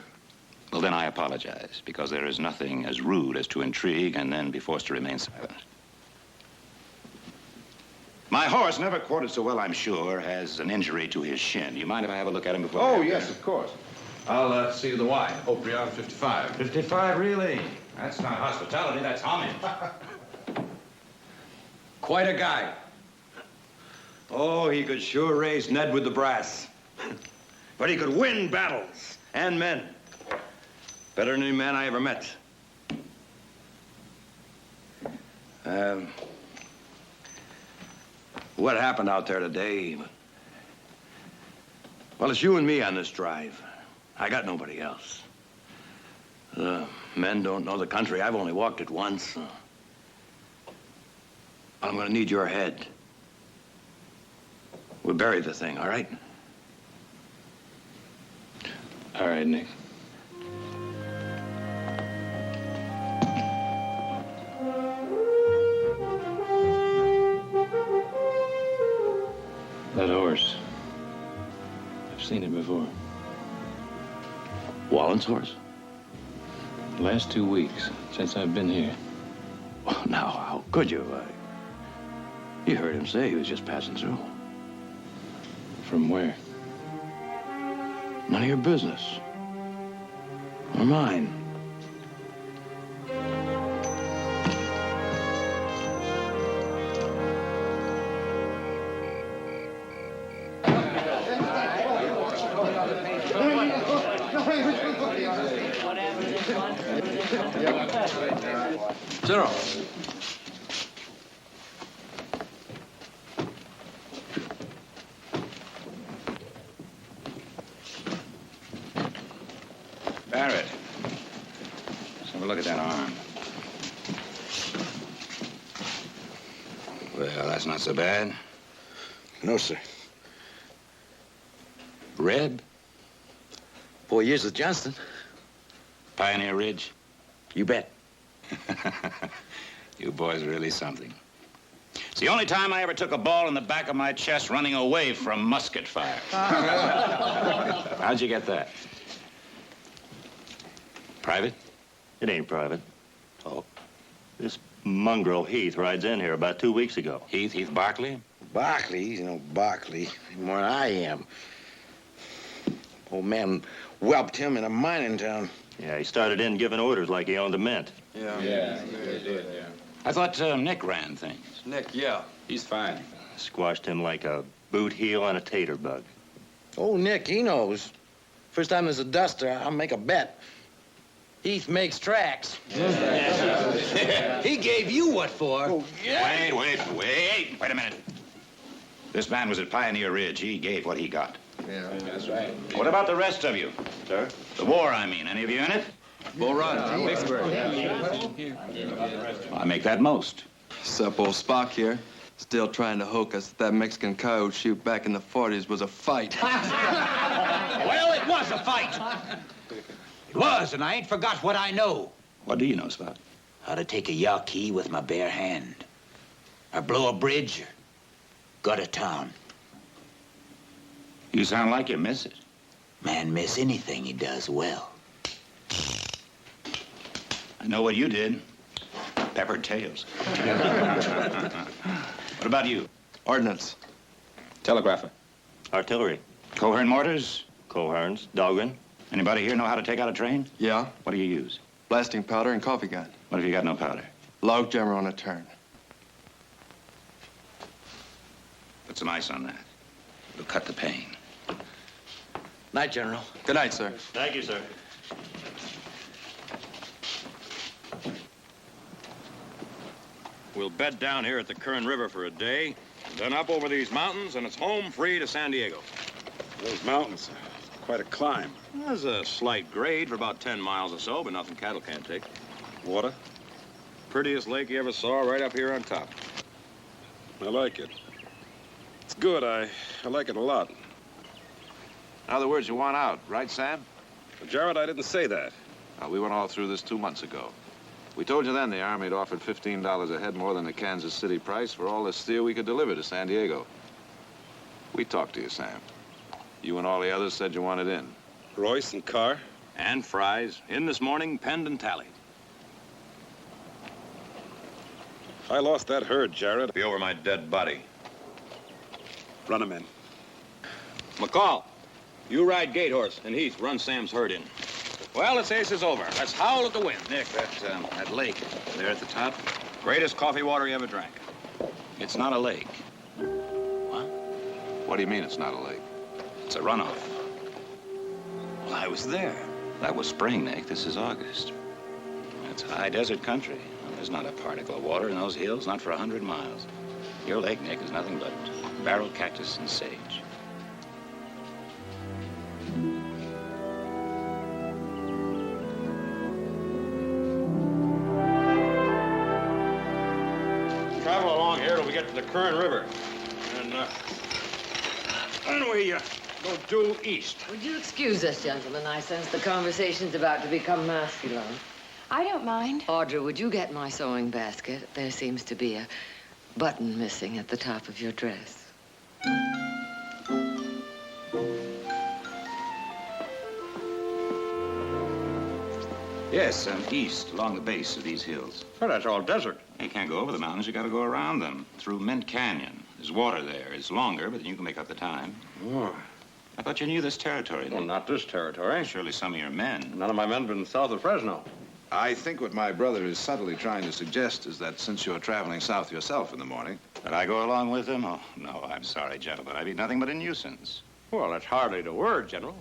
Well, then I apologize, because there is nothing as rude as to intrigue and then be forced to remain silent. My horse, never quartered so well, I'm sure, has an injury to his shin. Do you mind if I have a look at him before? Oh, yes, of course. I'll see you the wine. Oprion 55. 55, really? That's not hospitality, that's homage. Quite a guy. Oh, he could sure raise Ned with the brass. But he could win battles and men. Better than any man I ever met. What happened out there today? Well, it's you and me on this drive. I got nobody else. The men don't know the country. I've only walked it once. I'm gonna need your head. We'll bury the thing, all right? All right, Nick. That horse. I've seen it before. Wallen's horse? The last 2 weeks, since I've been here. Well, now, how could you? You heard him say he was just passing through. From where? None of your business. Or mine. Zero. Barrett. Let's have a look at that arm. Well, that's not so bad. No, sir. Red? 4 years with Johnston. Pioneer Ridge? You bet. You boys are really something. It's the only time I ever took a ball in the back of my chest running away from musket fire. How'd you get that? Private? It ain't private. Oh. This mongrel Heath rides in here about 2 weeks ago. Heath Barkley? Barkley? You know, Barkley. More than I am. Old man whelped him in a mining town. Yeah, he started in giving orders like he owned a mint. Yeah, he did, yeah. I thought Nick ran things. Nick, yeah. He's fine. Squashed him like a boot heel on a tater bug. Oh, Nick, he knows. First time there's a duster, I'll make a bet. Heath makes tracks. He gave you what for? Wait a minute. This man was at Pioneer Ridge. He gave what he got. Yeah, that's right. What about the rest of you? Sir? The war, I mean. Any of you in it? Bull Run, Vicksburg. I make that most. Sup, old Spock here. Still trying to hook us that Mexican coyote shoot back in the 40s was a fight. Well, it was a fight. It was, and I ain't forgot what I know. What do you know, Spot? How to take a Yaqui with my bare hand. Or blow a bridge, or gut a town. You sound like you miss it. Man miss anything he does well. I know what you did. Peppered tails. What about you? Ordnance. Telegrapher. Artillery. Coherent mortars? Coherents. Dahlgren. Anybody here know how to take out a train? Yeah. What do you use? Blasting powder and coffee gun. What if you got no powder? Log jammer on a turn. Put some ice on that. It'll cut the pain. Night, General. Good night, sir. Thank you, sir. We'll bed down here at the Kern River for a day, then up over these mountains, and it's home free to San Diego. Those mountains, quite a climb. There's a slight grade for about 10 miles or so, but nothing cattle can't take. Water? Prettiest lake you ever saw right up here on top. I like it. It's good. I like it a lot. In other words, you want out, right, Sam? But Jared, I didn't say that. We went all through this 2 months ago. We told you then the Army had offered $15 a head more than the Kansas City price for all the steel we could deliver to San Diego. We talked to you, Sam. You and all the others said you wanted in. Royce and Carr? And Fries. In this morning, penned and tallied. I lost that herd, Jared. Be over my dead body. Run him in. McCall, you ride Gate Horse, and Heath, run Sam's herd in. Well, this ace is over. Let's howl at the wind. Nick, that lake there at the top, Greatest coffee water you ever drank. it's not a lake. What do you mean it's not a lake? It's a runoff. Well, I was there. That was spring, Nick. This is August. It's high desert country. There's not a particle of water in those hills, not for 100 miles. Your lake, Nick, is nothing but barrel cactus and sage. Travel along here till we get to the Kern River. And, then we go due east. Would you excuse us, gentlemen? I sense the conversation's about to become masculine. I don't mind. Audra, would you get my sewing basket? There seems to be a button missing at the top of your dress. Yes, east, along the base of these hills. Well, that's all desert. You can't go over the mountains. You got to go around them, through Mint Canyon. There's water there. It's longer, but you can make up the time. Oh. I thought you knew this territory. Well, not this territory. Surely some of your men. None of my men have been south of Fresno. I think what my brother is subtly trying to suggest is that since you're traveling south yourself in the morning... That I go along with him? Oh, no, I'm sorry, gentlemen. I'd be nothing but a nuisance. Well, that's hardly the word, General.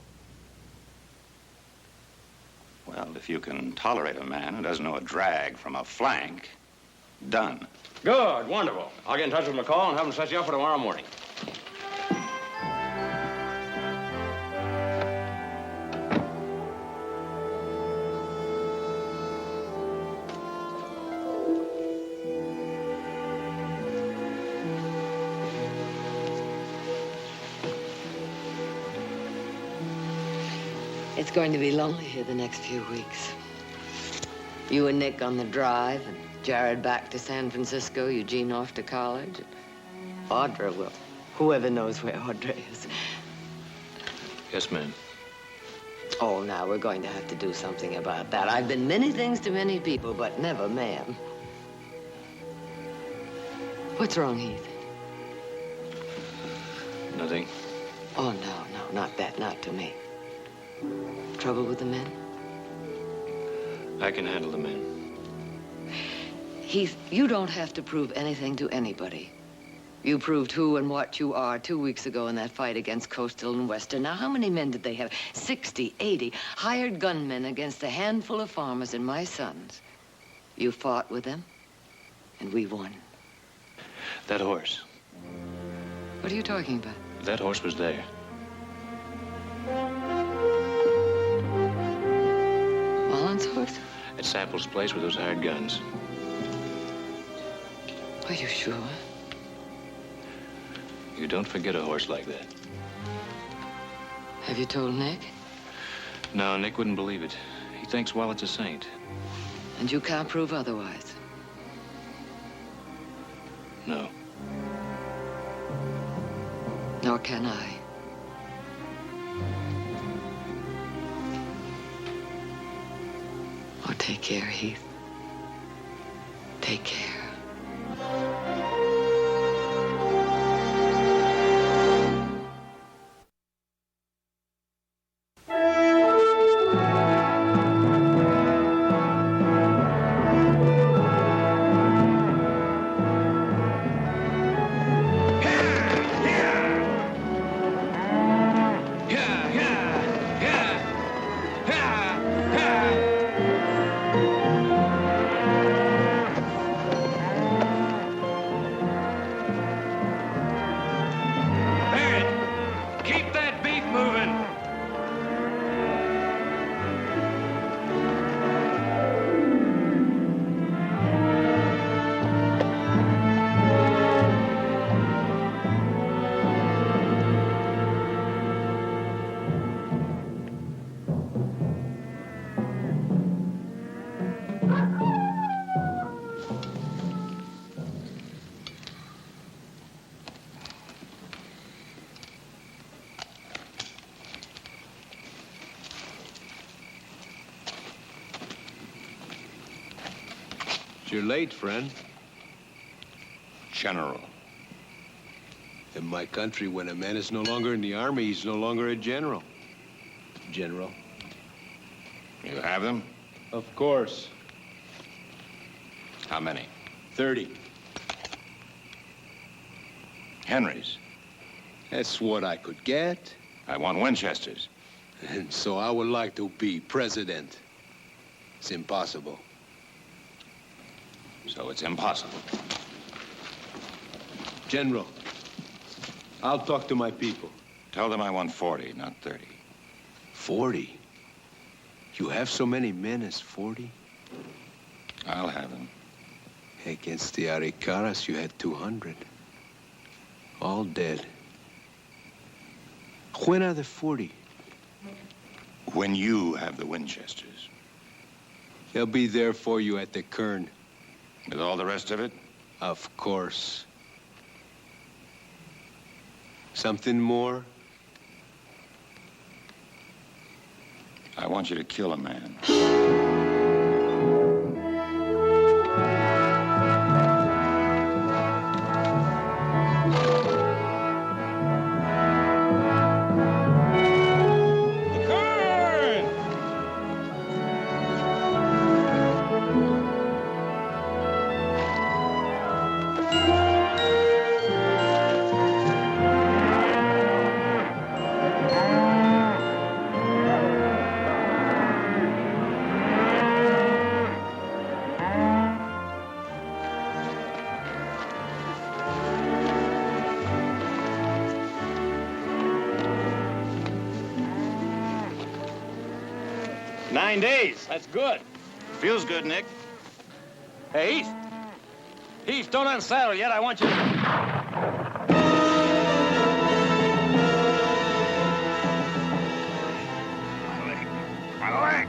Well, if you can tolerate a man who doesn't know a drag from a flank, done. Good, wonderful. I'll get in touch with McCall and have him set you up for tomorrow morning. It's going to be lonely here the next few weeks. You and Nick on the drive, and Jared back to San Francisco, Eugene off to college. Audra will. Whoever knows where Audra is. Yes, ma'am. Oh, now we're going to have to do something about that. I've been many things to many people, but never ma'am. What's wrong, Heath? Nothing. Oh, no, not that, not to me. Trouble with the men? I can handle the men. Heath, you don't have to prove anything to anybody. You proved who and what you are 2 weeks ago in that fight against Coastal and Western. Now, how many men did they have? 60, 80 hired gunmen against a handful of farmers and my sons. You fought with them, and we won. That horse. What are you talking about? That horse was there. Mullen's horse? At Sample's place with those hired guns. Are you sure? You don't forget a horse like that. Have you told Nick? No, Nick wouldn't believe it. He thinks Wallett's a saint. And you can't prove otherwise? No. Nor can I. Oh, take care, Heath. Take care. Keep that beef moving. You're late, friend. General. In my country, when a man is no longer in the army, he's no longer a general. General. You have them? Of course. How many? 30. Henrys. That's what I could get. I want Winchesters. And so I would like to be president. It's impossible. So it's impossible. General, I'll talk to my people. Tell them I want 40, not 30. 40? You have so many men as 40? I'll have them. Against the Aricaras, you had 200. All dead. When are the 40? When you have the Winchesters. They'll be there for you at the Kern. With all the rest of it? Of course. Something more? I want you to kill a man. Nine days. That's good. Feels good, Nick. Hey, Heath. Heath, don't unsaddle yet. I want you to... My leg.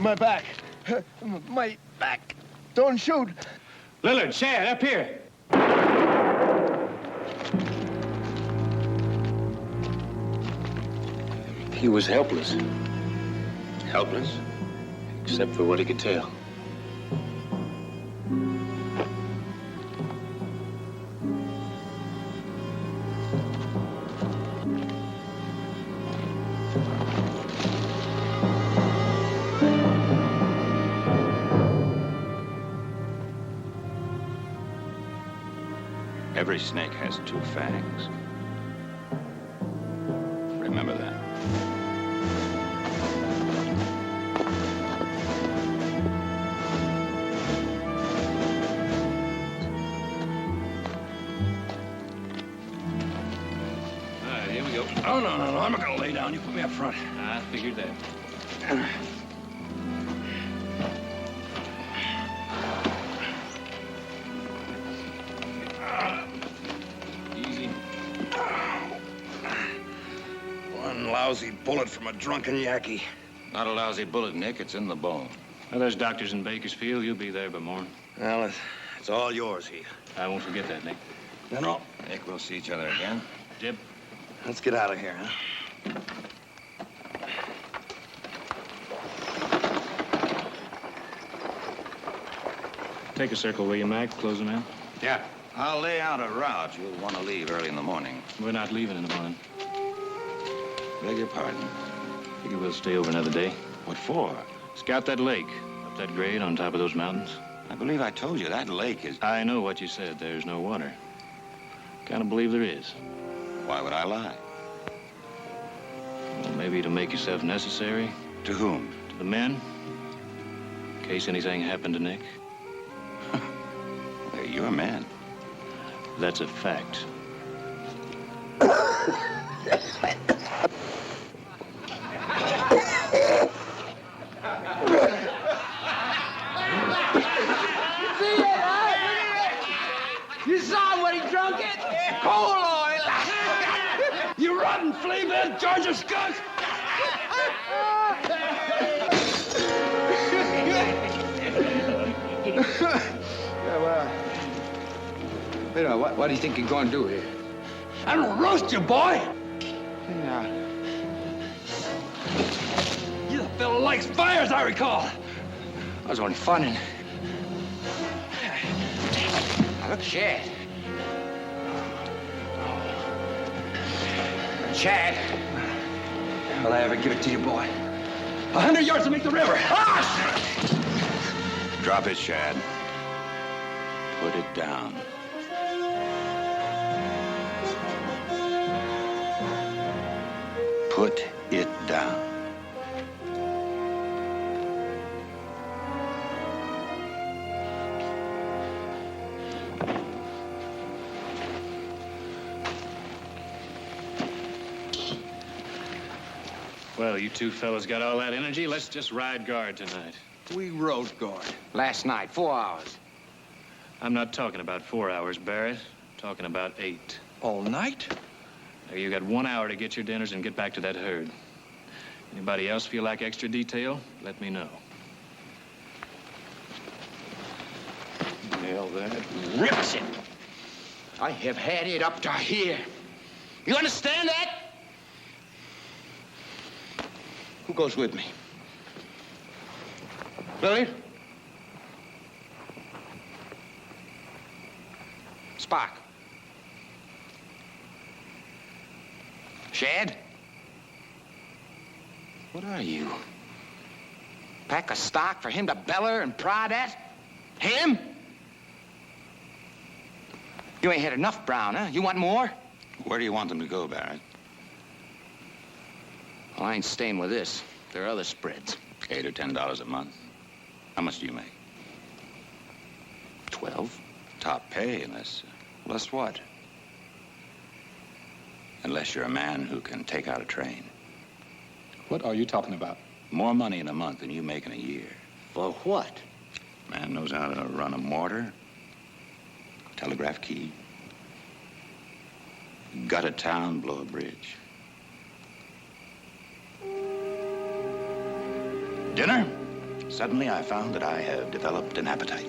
My back. My back. Don't shoot. Lillard, Chad, up here. He was helpless, Helpless? except for what he could tell. Every snake has two fangs. Remember that. All right, here we go. Oh, no, I'm not gonna lay down. You put me up front. I figured that. Easy. One lousy bullet from a drunken Yankee. Not a lousy bullet, Nick. It's in the bone. Well, there's doctors in Bakersfield. You'll be there by morning. Well, it's all yours, Heath. I won't forget that, Nick. No. Nick, we'll see each other again. Jib. Let's get out of here, huh? Take a circle, will you, Mac? Close them in. Yeah. I'll lay out a route. You'll want to leave early in the morning. We're not leaving in the morning. Beg your pardon. Figure we'll stay over another day. What for? Scout that lake, up that grade on top of those mountains. I believe I told you that lake is... I know what you said. There's no water. Kind of believe there is. Why would I lie? Well, maybe to make yourself necessary. To whom? To the men. In case anything happened to Nick. Hey, you're a man. That's a fact. You saw what he drunk it? Coal oil. You rotten flea-bit, Georgia skunk. What do you think you're going to do here? I'm gonna roast you, boy. Yeah. You the fellow likes fire, as I recall. I was only funning. Look, Chad. Chad. Will I ever give it to you, boy? 100 yards to make the river. Ah! Drop it, Shad. Put it down. Put it down. Well, you two fellas got all that energy. Let's just ride guard tonight. We rode guard. Last night, 4 hours. I'm not talking about 4 hours, Barrett. I'm talking about 8. All night? Now, you got 1 hour to get your dinners and get back to that herd. Anybody else feel like extra detail? Let me know. Hell, that rips it. I have had it up to here. You understand that? Who goes with me? Billy? Spock? Shad? What are you? Pack of stock for him to beller and prod at? Him? You ain't had enough, Brown, huh? You want more? Where do you want them to go, Barrett? Well, I ain't staying with this. There are other spreads. $8 or $10 a month. How much do you make? 12. Top pay, unless... Less what? Unless you're a man who can take out a train. What are you talking about? More money in a month than you make in a year. For what? Man knows how to run a mortar, telegraph key, gut a town, blow a bridge. Dinner? Suddenly, I found that I have developed an appetite.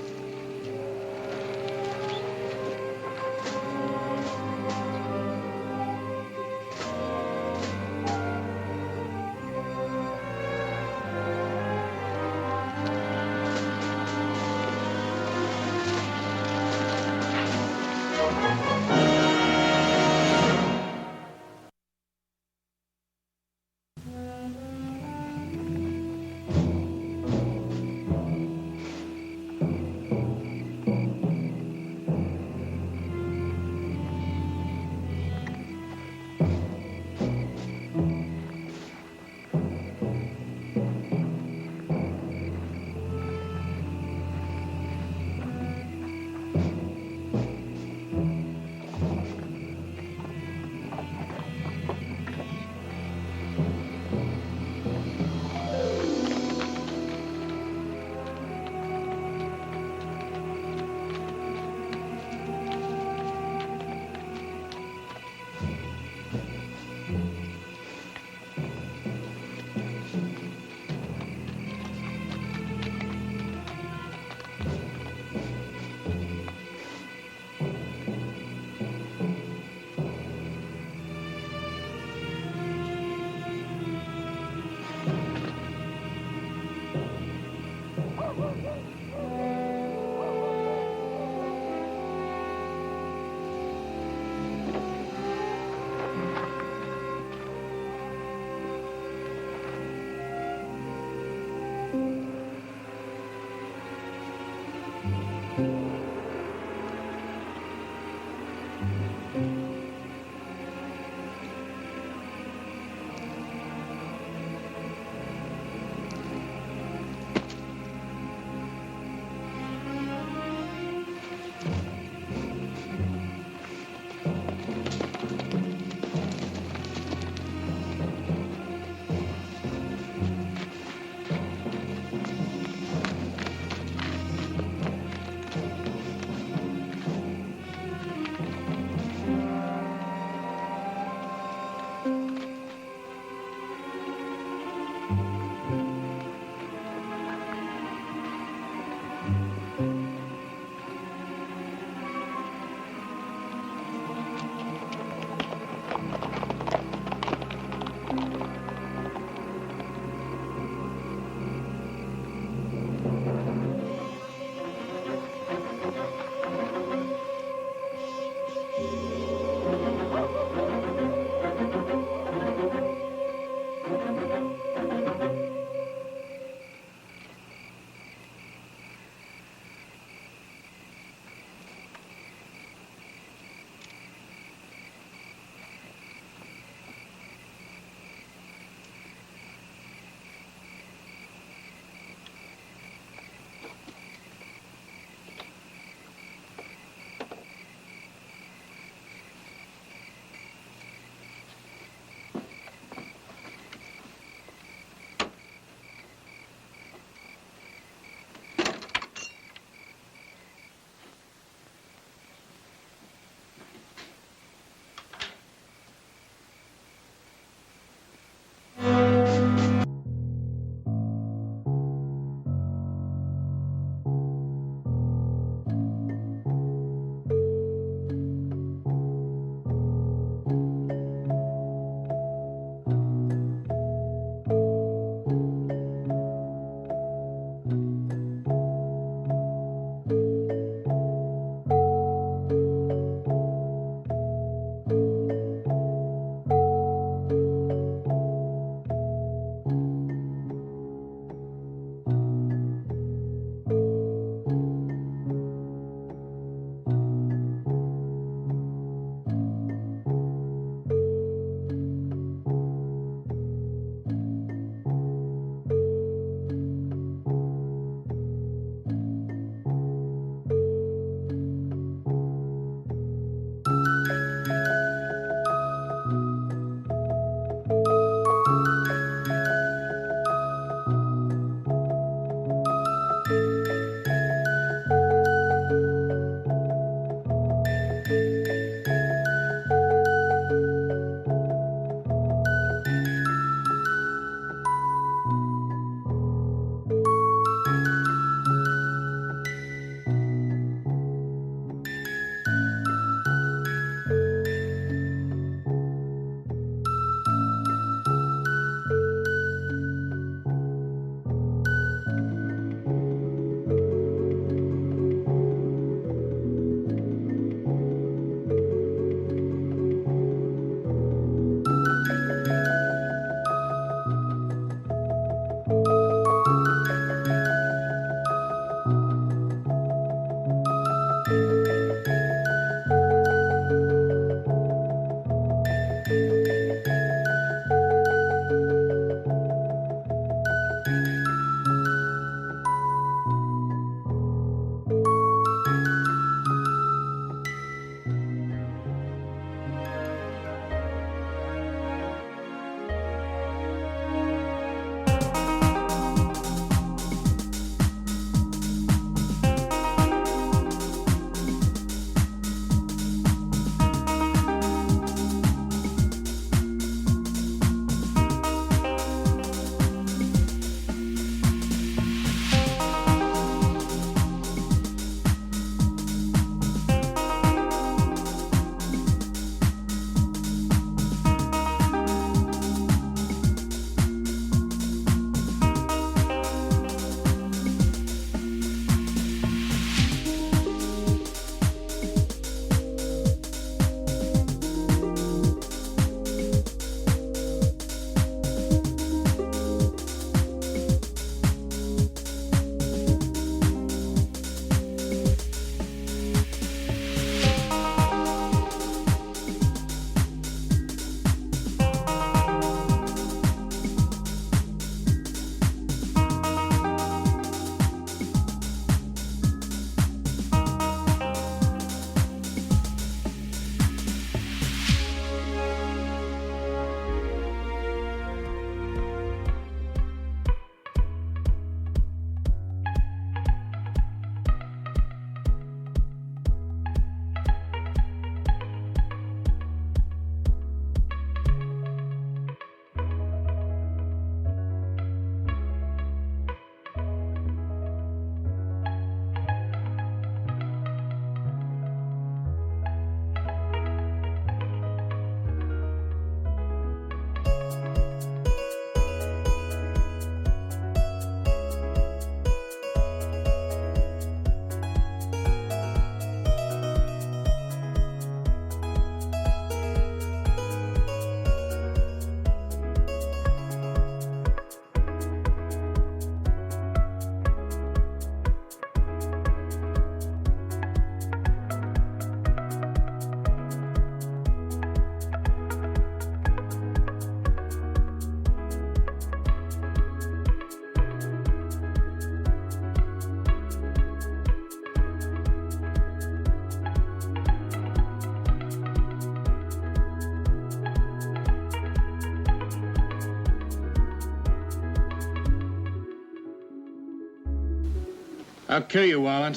I'll kill you, Wallen.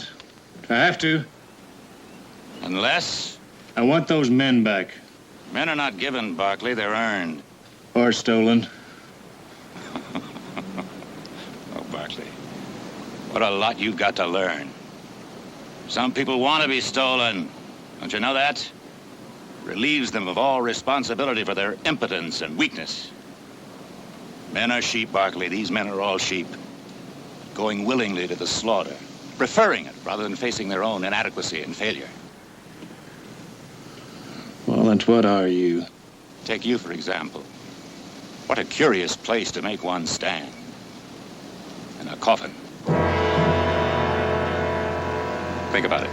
If I have to. Unless I want those men back. men are not given, Barkley, they're earned. Or stolen. Oh, Barkley, what a lot you got to learn. Some people want to be stolen. Don't you know that? Relieves them of all responsibility for their impotence and weakness. Men are sheep, Barkley. These men are all sheep. Going willingly to the slaughter. Preferring it rather than facing their own inadequacy and failure. Wallen, what are you? Take you, for example. What a curious place to make one stand. In a coffin. Think about it.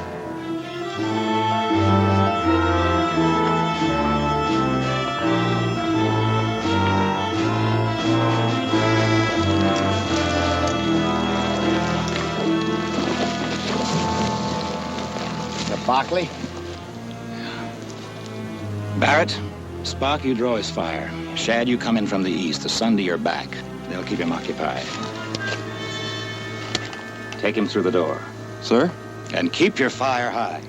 Barkley? Barrett, Spock, you draw his fire. Shad, you come in from the east, the sun to your back. They'll keep him occupied. Take him through the door. Sir? And keep your fire high.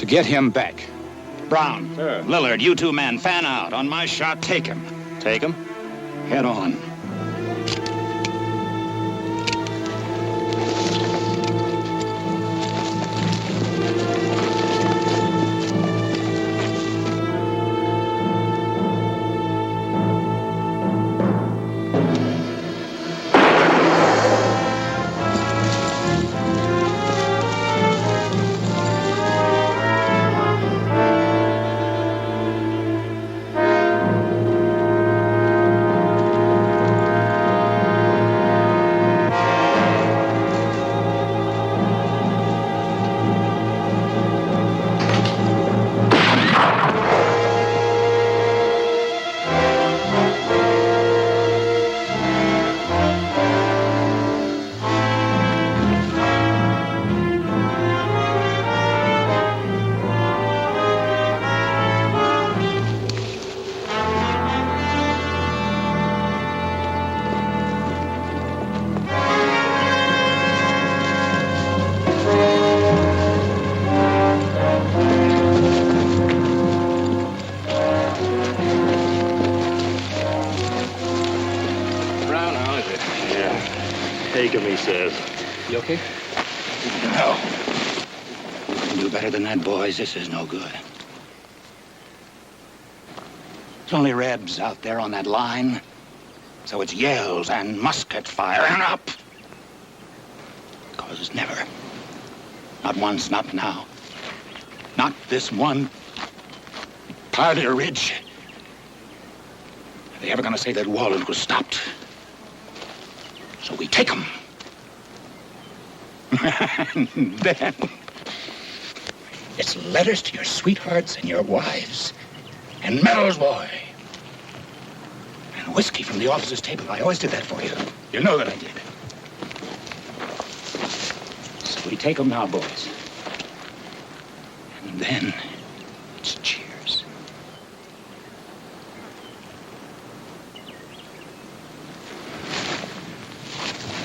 Get him back. Brown, Sir. Lillard, you two men, fan out. On my shot, take him. Take him? Head on. Take him, he says. You okay? No. You can do better than that, boys. This is no good. There's only Rebs out there on that line. So it's yells and musket fire and up. Because never. Not once, not now. Not this one part of the ridge. Are they ever gonna say that Wallen was stopped? So we take them. And then it's letters to your sweethearts and your wives. And medals, boy. And whiskey from the officer's table. I always did that for you. You know that I did. So we take them now, boys. And then it's cheers.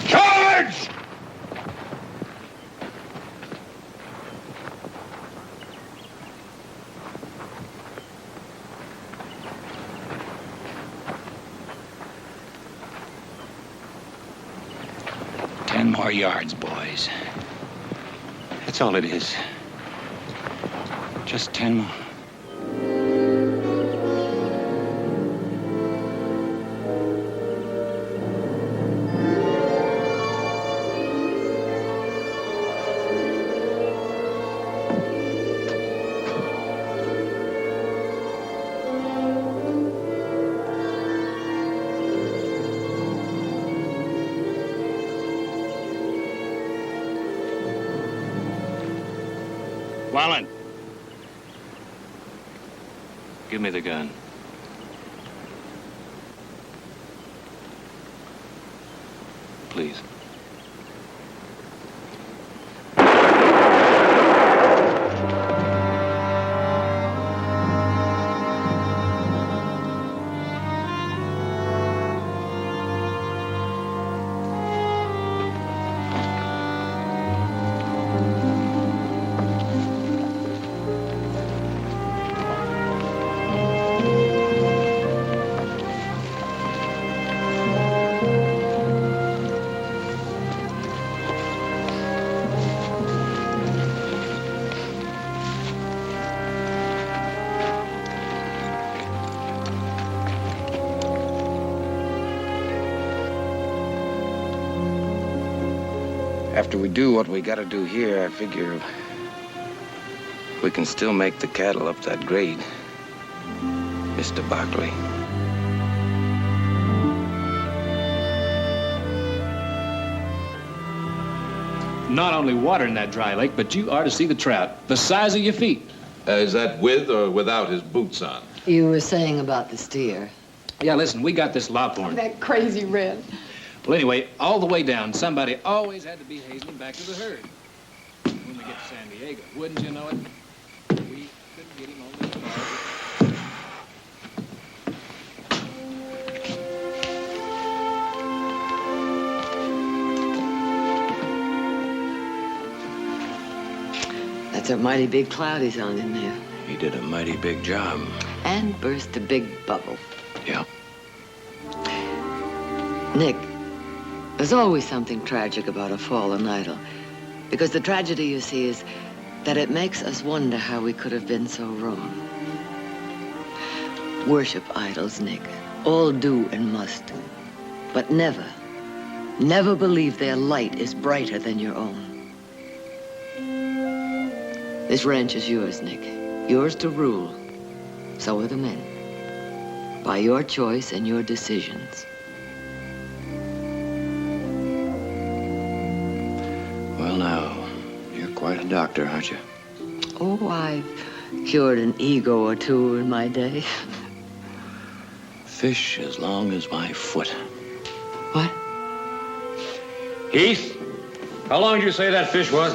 Charge! more yards, boys. That's all it is. Just 10 more. Wallen. Give me the gun. Please. After we do what we gotta do here, I figure we can still make the cattle up that grade, Mr. Barkley. Not only water in that dry lake, but you are to see the trout, the size of your feet. Is that with or without his boots on? You were saying about the steer. Yeah, listen, we got this lophorn. That crazy Red. Well, anyway, all the way down, somebody always had to be hazeling back to the herd. When we get to San Diego, wouldn't you know it? We couldn't get him on the car. That's a mighty big cloud he's on in there. He did a mighty big job. And burst a big bubble. Yeah. Nick, there's always something tragic about a fallen idol. Because the tragedy, you see, is that it makes us wonder how we could have been so wrong. Worship idols, Nick. All do and must. But never, never believe their light is brighter than your own. This ranch is yours, Nick. Yours to rule. So are the men. By your choice and your decisions. Well, now, you're quite a doctor, aren't you? Oh, I've cured an ego or two in my day. Fish as long as my foot. What? Heath, how long did you say that fish was?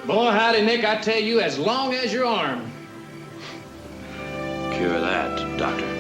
Boy, howdy, Nick, I tell you, as long as your arm. Cure that, doctor.